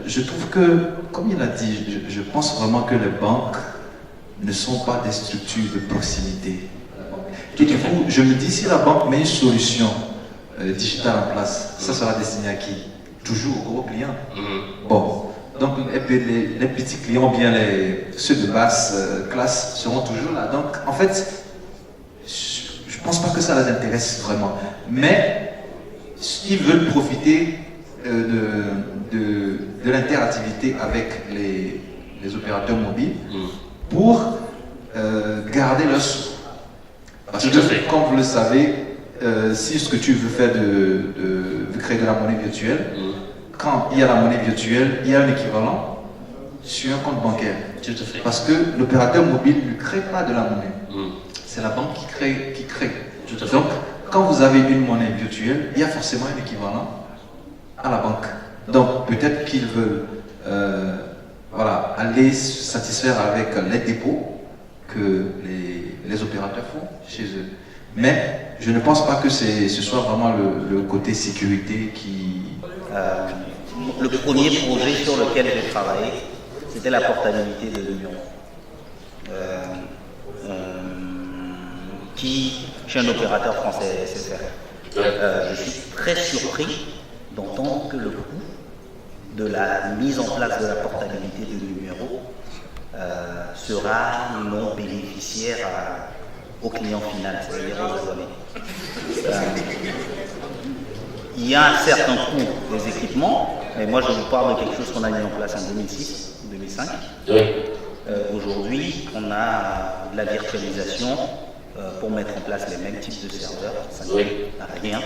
Je trouve que, comme il a dit, je pense vraiment que les banques ne sont pas des structures de proximité. Et du coup, je me dis, si la banque met une solution digitale en place, ça sera destiné à qui? Toujours aux gros clients. Bon, donc les petits clients, bien ceux de basse classe seront toujours là. Donc, en fait, je ne pense pas que ça les intéresse vraiment. Mais ils veulent profiter de l'interactivité avec les opérateurs mobiles pour garder leur sous. Parce que, comme vous le savez, si ce que tu veux faire de créer de la monnaie virtuelle, quand il y a la monnaie virtuelle, il y a un équivalent sur un compte bancaire. Parce que l'opérateur mobile ne crée pas de la monnaie. C'est la banque qui crée. Donc, quand vous avez une monnaie virtuelle, il y a forcément un équivalent à la banque. Donc, peut-être qu'ils veulent aller se satisfaire avec les dépôts que les opérateurs font chez eux. Mais je ne pense pas que ce soit vraiment le côté sécurité qui... Le premier projet sur lequel j'ai travaillé, c'était la portabilité des numéros. Qui, chez un opérateur français SFR. Je suis très surpris d'entendre que le coût de la mise en place de la portabilité des numéros sera non bénéficiaire au client final, c'est-à-dire aux abonnés. Il y a un certain coût des équipements, mais moi je vous parle de quelque chose qu'on a mis en place en 2006, 2005. Aujourd'hui, on a de la virtualisation pour mettre en place les mêmes types de serveurs. Ça ne coûte rien.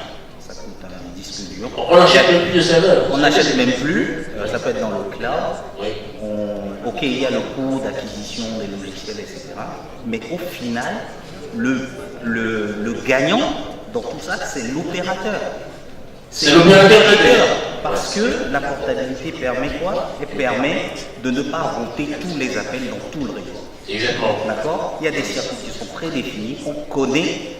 ça coûte un disque dur. On n'achète même plus de serveur. On n'achète même plus, ça peut être dans le cloud. Ok, il y a le coût d'acquisition des logiciels, etc. Mais au final, le gagnant dans tout ça, c'est l'opérateur. C'est l'opérateur parce que la portabilité permet quoi? Elle permet de ne pas router tous les appels dans tout le réseau. Exactement. D'accord? Il y a des circuits qui sont prédéfinis, on connaît,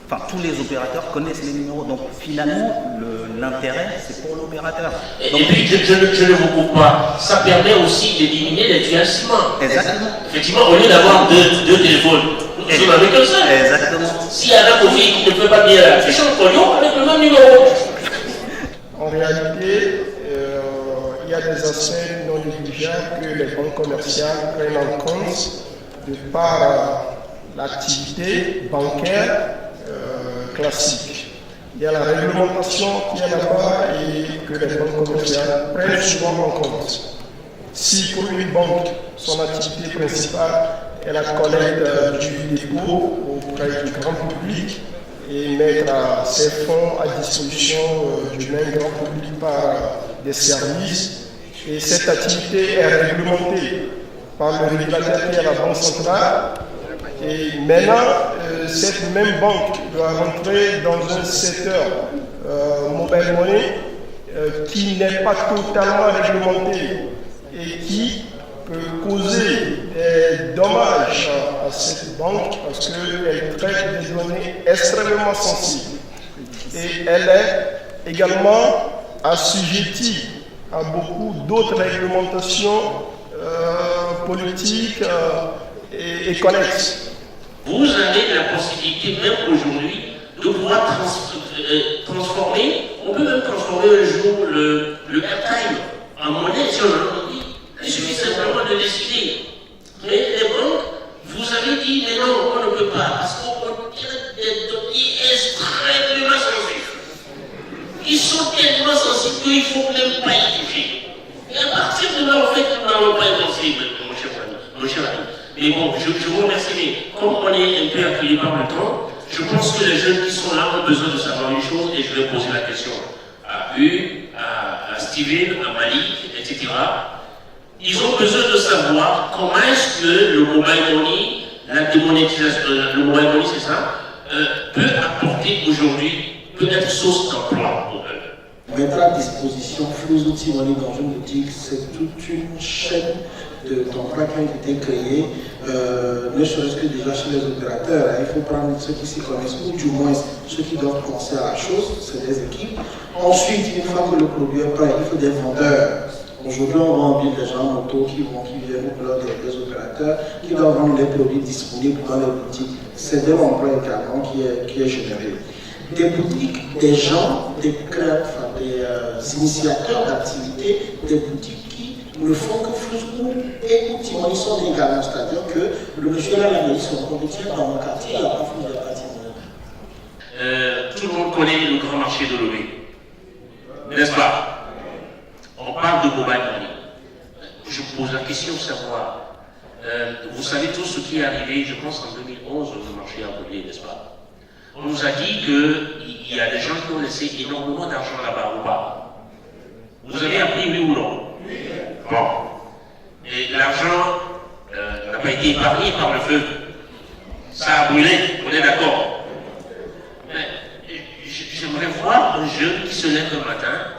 enfin tous les opérateurs connaissent les numéros. Donc finalement, l'intérêt, c'est pour l'opérateur. Et puis, je ne vous coupe pas, ça permet aussi d'éliminer les financements. Exactement. Effectivement, au lieu d'avoir deux téléphones, vous en avez qu'un seul. Exactement. S'il y a un profil qui ne peut pas bien la fiche en cognon avec le même numéro. En réalité, il y a des aspects non négligeables que les banques commerciales prennent en compte de par l'activité bancaire classique. Il y a la réglementation qui est là-bas et que les banques commerciales prennent souvent en compte. Si pour une banque, son activité principale est la collecte du dépôt auprès du grand public, et mettre ces fonds à disposition du même grand public par des services. Et cette activité est réglementée par le régulateur qui est la Banque centrale. Et maintenant, cette même banque doit rentrer dans un secteur mobile money qui n'est pas totalement réglementé et qui peut causer des dommages à cette banque parce qu'elle traite des données extrêmement sensibles. Et elle est également assujettie à beaucoup d'autres réglementations politiques et connexes. Vous avez la possibilité, même aujourd'hui, de pouvoir transformer, on peut même transformer un jour le airtime en monnaie si on a envie. Il suffit simplement de décider. Mais les banques, vous avez dit, mais non, on ne peut pas, parce qu'on traite des données extrêmement sensibles. Ils sont tellement sensibles qu'il ne faut même pas y toucher. Et à partir de là, en fait, nous n'allons pas être sensibles, mon cher ami. Mais bon, je vous remercie, mais comme on est un peu accueilli par le temps, je pense que les jeunes qui sont là ont besoin de savoir une chose, et je vais poser la question à eux, à Steven, à Malik, etc. Ils ont besoin de savoir comment est-ce que le mobile money, la démonétisation, le mobile money, c'est ça, peut apporter aujourd'hui, peut être source d'emploi pour eux. Mettre à disposition Flows Outils Money dans une boutique, c'est toute une chaîne d'emplois qui ont été créés, ne serait-ce que déjà chez les opérateurs. Il faut prendre ceux qui s'y connaissent, ou du moins ceux qui doivent penser à la chose, c'est des équipes. Ensuite, une fois que le produit est prêt, il faut des vendeurs. Aujourd'hui, on vend bien des gens en auto qui viennent au bloc des opérateurs, qui doivent vendre les produits disponibles dans les boutiques. C'est de l'emploi également qui est généré. Des boutiques, des gens, des initiateurs d'activités, des boutiques qui ne font que Flows et Outils Money sont également. C'est-à-dire que le monsieur là, il se retient dans mon quartier, il n'y a pas Flows de quartier. Tout le monde connaît le grand marché de Lomé, n'est-ce pas? On parle de mobile money. Je pose la question de savoir, vous savez tout ce qui est arrivé, je pense en 2011, le marché a brûlé, n'est-ce pas? On nous a dit qu'il y a des gens qui ont laissé énormément d'argent là-bas ou pas. Vous avez appris oui ou non? Bon. Et l'argent n'a pas été épargné par le feu. Ça a brûlé, on est d'accord. J'aimerais voir un jeune qui se lève le matin.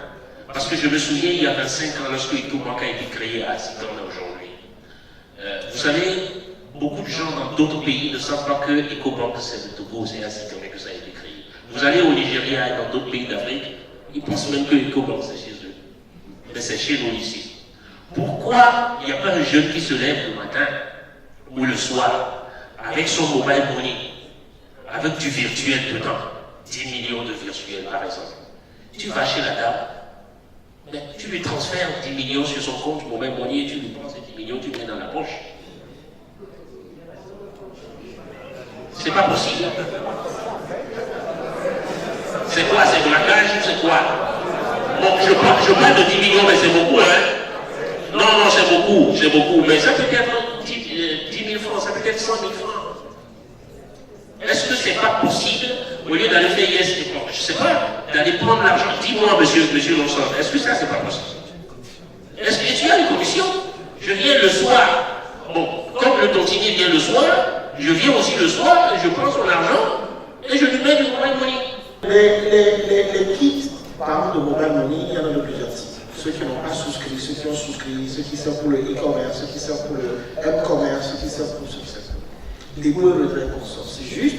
Parce que je me souviens, il y a 25 ans, lorsque EcoBank a été créé à Zitone aujourd'hui. Vous savez, beaucoup de gens dans d'autres pays ne savent pas que EcoBank, c'est le Togo, c'est à Zitone que ça a été créé. Vous allez au Nigeria et dans d'autres pays d'Afrique, ils pensent même que EcoBank, c'est chez eux. Mais c'est chez nous ici. Pourquoi il n'y a pas un jeune qui se lève le matin ou le soir avec son mobile money, avec du virtuel dedans, 10 millions de virtuels par exemple? Tu vas chez la dame, mais tu lui transfères 10 millions sur son compte mobile money et tu lui prends ces 10 millions, tu mets dans la poche. C'est pas possible. C'est quoi? C'est braquage ou c'est quoi? Bon, je parle de 10 millions, mais c'est beaucoup, hein? Non, c'est beaucoup. Mais ça peut être 10 000 francs, ça peut être 100 000 francs. Est-ce que c'est pas possible au lieu d'aller faire yes, je ne sais pas, d'aller prendre l'argent. Dis-moi, monsieur Lonsant, est-ce que ça, c'est pas possible? Est-ce que tu as une commission? Je viens le soir. Bon, comme le tontinier vient le soir, je viens aussi le soir, et je prends son argent, et je lui mets du mobile money. Les kits, parlant de mobile money, il y en a de plusieurs types. Ceux qui n'ont pas souscrit, ceux qui ont souscrit, ceux qui servent pour le e-commerce, ceux qui servent pour le m-commerce, ceux qui servent pour ceux qui servent pour des mots de retrait consort. C'est juste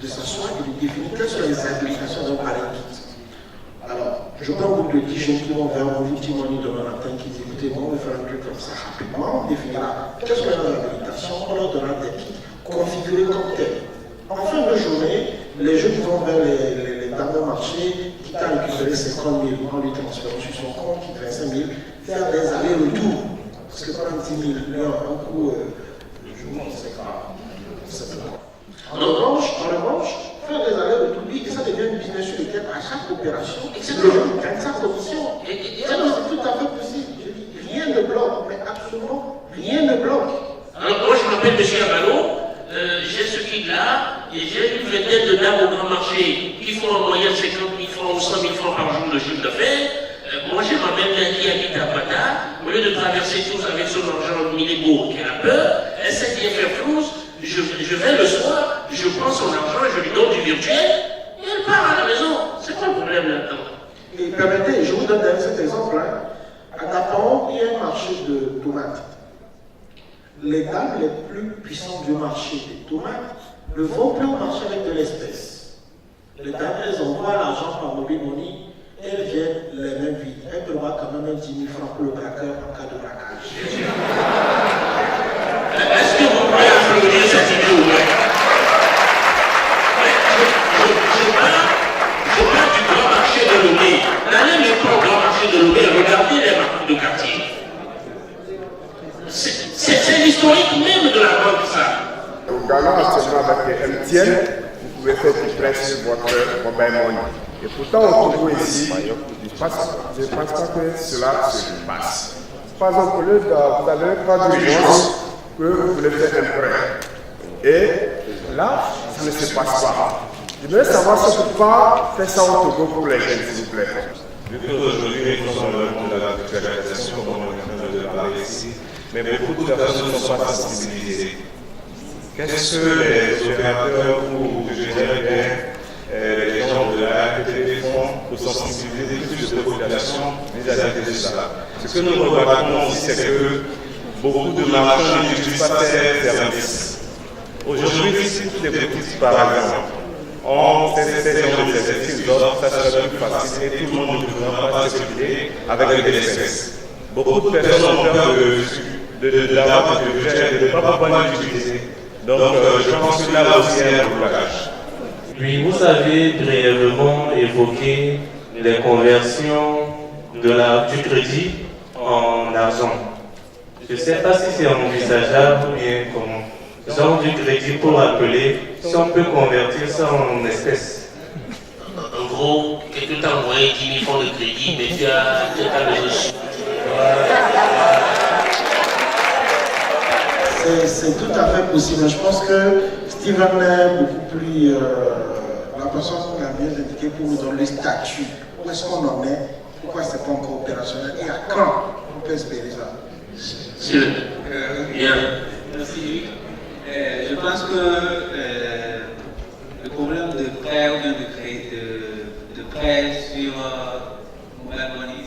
de s'asseoir et de définir quelles sont les implications d'un pareil kit. Alors, je prends un groupe de 10 jeunes qui vont vers mon petit money demain matin, qui disent écoutez, on va faire un truc comme ça rapidement, on définira quelles sont les habilitations, on leur donnera des kits configurés comme tels. En fin de journée, les jeunes vont vers les dames au marché, qui t'a récupéré 50 000, en lui transférant sur son compte, qui fait 5 000, faire des allers-retours. Parce que pendant 10 000, un coup, le jour, on ne sait pas. En revanche, faire des allers-retours, et ça devient une business sur lequel, à chaque opération, le jeune gagne sa commission. C'est tout à fait possible. Rien ne bloque, mais absolument rien ne bloque. Alors, moi, je m'appelle M. Abalo. J'ai ce kit-là, et j'ai une vingtaine de dames au grand marché qui font en moyenne 50 000 francs ou 100 000 francs par jour de chiffre d'affaires. Moi, j'ai ma belle-mère qui habite à Bata. Au lieu de traverser tous avec son argent Minébourg qui a peur, elle sait bien faire flouze. Je vais le soir, je prends son argent, je lui donne du virtuel, et elle part à la maison. C'est quoi le problème là-dedans? Et permettez, je vous donne cet exemple. À Tapon, il y a un marché de tomates. Les dames les plus puissantes du marché des tomates ne vont plus au marché avec de l'espèce. Les dames, elles envoient l'argent par mobile money, elles viennent les mains vides. Elles prévoient quand même 10 000 francs pour le braqueur en cas de braquage. Est-ce que vous pouvez applaudir cette idée ou pas? Je parle du grand marché de Lomé. N'allez même pas au grand marché de Lomé, regardez les marques de quartier. C'est l'historique même de la banque, ça. Au Ghana, actuellement avec MTN, vous pouvez faire du prêt sur votre mobile money. Et pourtant, au Togo ici, je ne pense pas que cela se passe. Par exemple, vous avez un cas d'urgence que vous voulez faire un prêt. Et là, ça ne se passe pas. Je voudrais savoir si on ne peut pas faire ça au Togo pour les jeunes, s'il vous plaît. Vu qu'aujourd'hui, nous sommes dans le monde de la virtualisation, comme on est en train de parler ici, mais beaucoup de personnes ne sont pas sensibilisées. Qu'est-ce que les opérateurs ou, je dirais bien, les gens de la RTP font pour sensibiliser plus de population vis-à-vis de cela? Ce que nous remarquons aussi, c'est que beaucoup de marchands n'utilisent pas ces services. Aujourd'hui, si toutes les boutiques, par exemple, ont ces gens de services qu'ils offrent, ça serait plus facile et tout le monde ne pourra pas circuler avec des espèces. Beaucoup de personnes ont peur d'avoir des objets et de ne pas pouvoir l'utiliser. Donc, je pense que là aussi, il y a un blocage. Puis, vous avez brièvement évoqué les conversions du crédit en argent. Je ne sais pas si c'est envisageable ou bien comment. Genre du crédit pour appeler, si on peut convertir ça en espèces. En gros, quelqu'un t'a envoyé 10 000 francs de crédit, mais tu as besoin de... C'est tout à fait possible. Je pense que Steven est beaucoup plus la personne qui a bien indiqué pour nous donner le statut. Où est-ce qu'on en est? Pourquoi ce n'est pas encore opérationnel? Et à quand on peut espérer ça? Bien. Merci. Je pense que le problème de prêt ou bien de prêt sur mobile money,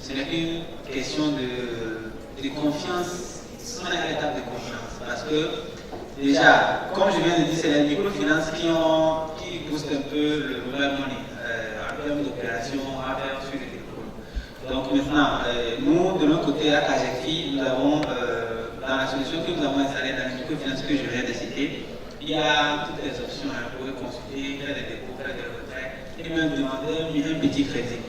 ce n'est qu'une question de confiance, sans une étape de confiance. Parce que déjà, comme je viens de dire, c'est les microfinances qui boostent un peu le mobile money en termes d'opérations à faire sur les téléphones. Donc maintenant, nous, de notre côté, à Kajekfi, nous avons, dans la solution que nous avons installée dans les microfinances que je viens de citer, il y a toutes les options pour consulter, faire des dépôts, faire des retraits, et même demander un petit crédit.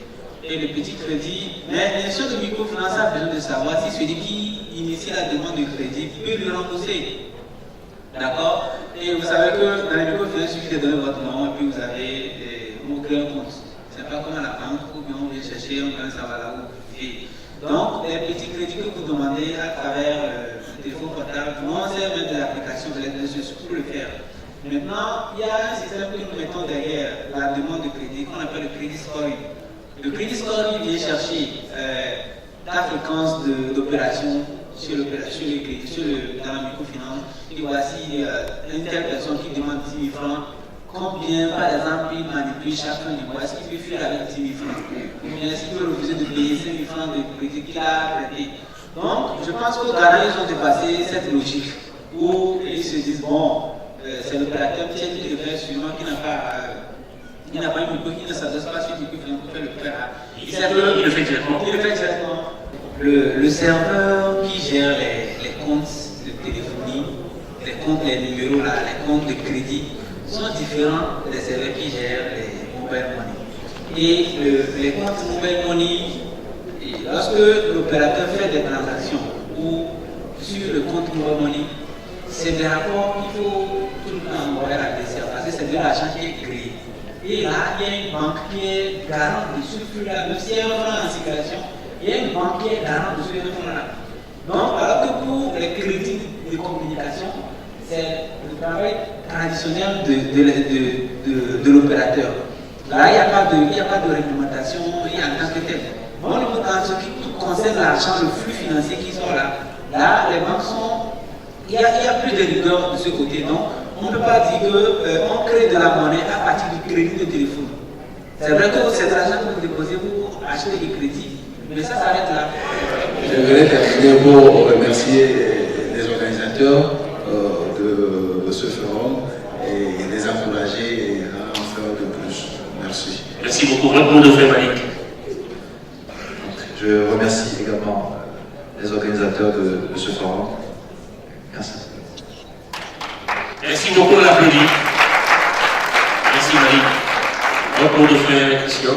Et le petit crédit, mais bien sûr, le microfinance a besoin de savoir si celui qui initie la demande de crédit peut lui rembourser. D'accord? Et vous savez que dans les microfinances, il suffit de donner votre nom et puis vous créez un compte. C'est pas comme à la banque où on vient chercher, on vient savoir là où vous vivez. Donc, les petits crédits que vous demandez à travers le téléphone portable, on sait mettre de l'application de l'aide de pour le faire. Maintenant, il y a un système que nous mettons derrière la demande de crédit qu'on appelle le crédit scoring. Le crédit scoring vient chercher ta fréquence d'opération sur dans la microfinance. Et voici une telle personne qui demande 10 000 francs. Combien, par exemple, il manipule chaque fin du mois? Est-ce qu'il peut fuir avec 10 000 francs? Ou bien est-ce qu'il peut refuser de payer 5 000 francs de crédit qu'il a prêté? Donc, je pense qu'au Ghana, ils ont dépassé cette logique où ils se disent, bon, c'est l'opérateur qui le fait sûrement qui n'a pas une micro, qui ne s'adresse pas sur une microfinance pour faire le prêt. Il le fait directement. Il le fait directement. Le serveur qui gère les comptes de téléphonie, les numéros là, les comptes de crédit, sont différents des serveurs qui gèrent les mobile money. Et les comptes mobile money, lorsque l'opérateur fait des transactions ou sur le compte mobile money, c'est des rapports qu'il faut tout le temps envoyer à la DCA parce que c'est de l'argent qui est créé. Et là, il y a une banque qui est garante de ce flux-là, même s'il y a un franc en circulation, il y a une banque qui est garante de ce fonds-là. Donc, alors que pour les crédits de communication, c'est le travail traditionnel de l'opérateur. Là, il n'y a pas de réglementation, il y a en tant que tel. Bon, en ce qui concerne l'argent, le flux financier qui sort là, les banques sont. Il y a plus de rigueur de ce côté. Donc, on ne peut pas dire qu'on crée de la monnaie à partir du crédit de téléphone. C'est vrai que cet argent que vous déposez pour acheter des crédits, mais ça s'arrête là. Je voudrais terminer pour remercier les organisateurs de ce forum et les encourager à en faire de plus. Merci. Merci beaucoup. Votre mot de fin, Malik. Je remercie également les organisateurs de ce forum. Merci. Merci beaucoup, on l'applaudit. Merci, Malik. Votre mot de fin, Christian.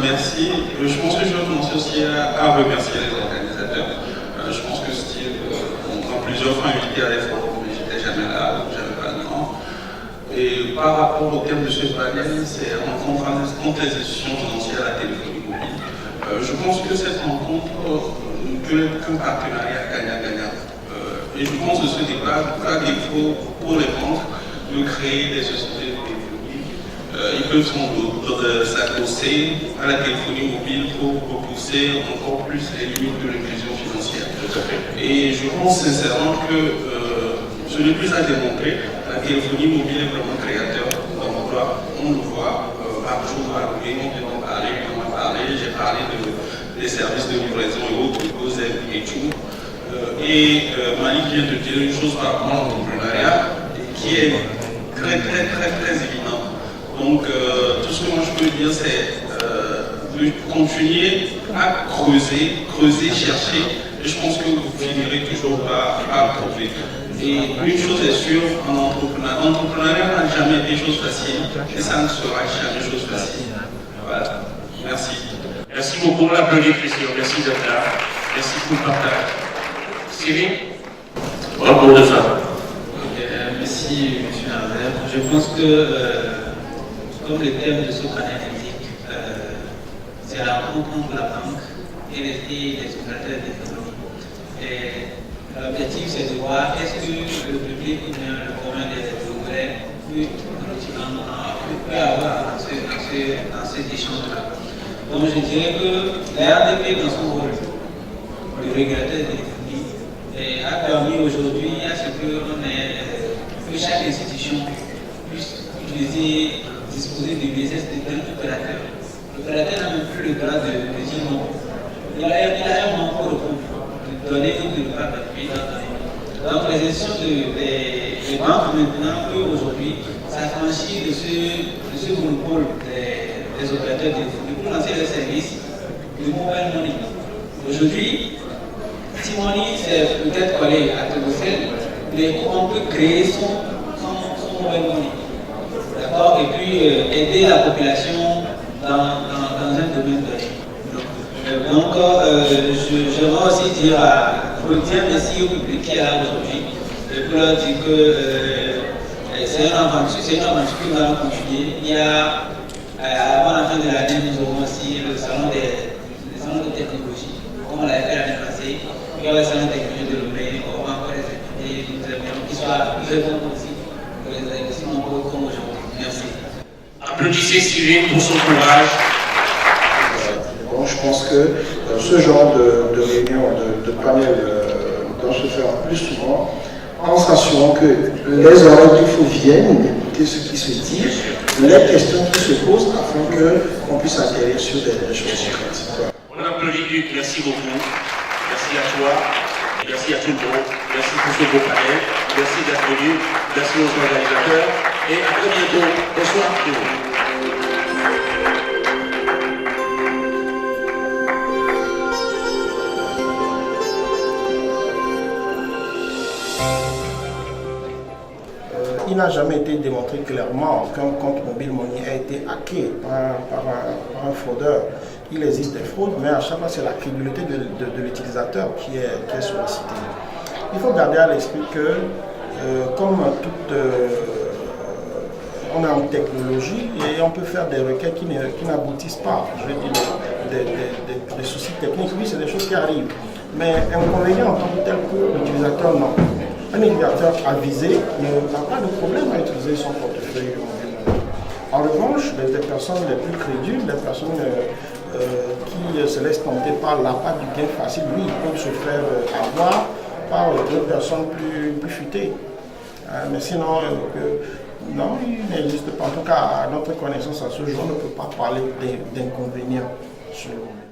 Merci. Je pense que je vais commencer aussi à remercier les organisateurs. Je pense que on m'a plusieurs fois invité à les forums, mais j'étais jamais là, j'avais pas le temps. Et par rapport au thème de ce panel, c'est rencontre contre les institutions financières à la téléphonie mobile. Je pense que cette rencontre peut être qu'un partenariat gagnant-gagnant. Et je pense que ce débat va défaut pour les banques de créer des sociétés de téléphonie. Ils peuvent sans doute s'accrocher à la téléphonie mobile pour repousser encore plus les limites de l'inclusion financière. Et je pense sincèrement que ce n'est plus à démontrer. La téléphonie mobile est vraiment créateur d'emplois. On le voit par jour, on vient d'en parler, on en a parlé. J'ai parlé des services de livraison et autres, GoZem et tout. Malik vient de dire une chose par rapport à l'entrepreneuriat qui est très évident. Donc tout ce que moi je peux dire c'est de continuer à creuser, chercher, et je pense que vous finirez toujours par trouver. Et une chose est sûre, l'entrepreneuriat n'a jamais été chose facile et ça ne sera jamais chose facile. Voilà. Merci. Merci beaucoup, on l'applaudit, Christian. Merci d'être là. Merci pour le partage. Cyril, votre mot de fin. Merci, M. Albert. Je pense que, comme le thème de ce panel indique, c'est la rencontre entre la banque et les opérateurs d'économie. L'objectif, c'est de voir est-ce que le public ou bien le commun des Togolais peut avoir dans cet échange-là. Donc, je dirais que la RDP, dans son rôle de régulateur d'économie, a permis aujourd'hui à ce que chaque institution puisse disposer de l'essence d'un opérateur. L'opérateur n'a même plus le droit de dire non. Il a un manque de donner ou de ne pas appuyer dans donner. Donc les institutions des banques maintenant peuvent aujourd'hui s'affranchir de ce monopole des opérateurs téléphoniques pour lancer des services de mobile money. Aujourd'hui, T-Money c'est peut-être collé à Togocel, mais on peut créer son mobile money. D'accord? Et puis aider la population dans un domaine donné. Donc, j'aimerais aussi dire merci au public qui est là aujourd'hui pour leur dire que c'est une aventure que nous allons continuer. Il y a, avant la fin de l'année, nous aurons aussi le salon de technologie, comme on l'avait fait l'année passée. Il y aura le salon de technologie de Lomé, on va encore les inviter, nous aimerions qu'ils soient très bons aussi. les être si nombreux comme aujourd'hui. Merci. Applaudissez Sylvie pour son courage. Bon, je pense que ce genre de réunion, de panel doit se faire plus souvent, en s'assurant que les oreilles qu'il faut viennent écouter ce qui se dit, les questions qui se posent, afin qu'on puisse atterrir sur des choses concrètes. On applaudit Luc, merci beaucoup. Merci à toi, merci à tout le monde, merci pour ce beau panel, merci d'être venu, merci aux organisateurs et à très bientôt. Bonsoir tout le monde. Il n'a jamais été démontré clairement qu'un compte mobile money a été hacké par un fraudeur. Il existe des fraudes, mais à chaque fois, c'est la crédulité de l'utilisateur qui est sollicitée. Il faut garder à l'esprit que, comme on est en technologie et on peut faire des requêtes qui n'aboutissent pas. Je veux dire, des soucis techniques, oui, c'est des choses qui arrivent. Mais inconvénient en tant que tel pour l'utilisateur, non. Un utilisateur avisé n'a pas de problème à utiliser son portefeuille mobile. En revanche, les personnes les plus crédules, les personnes qui se laissent tenter par l'appât du gain facile, oui, ils peuvent se faire avoir par d'autres personnes plus futées. Mais sinon, non, il n'existe pas. En tout cas, à notre connaissance à ce jour, on ne peut pas parler d'inconvénients sur le mobile.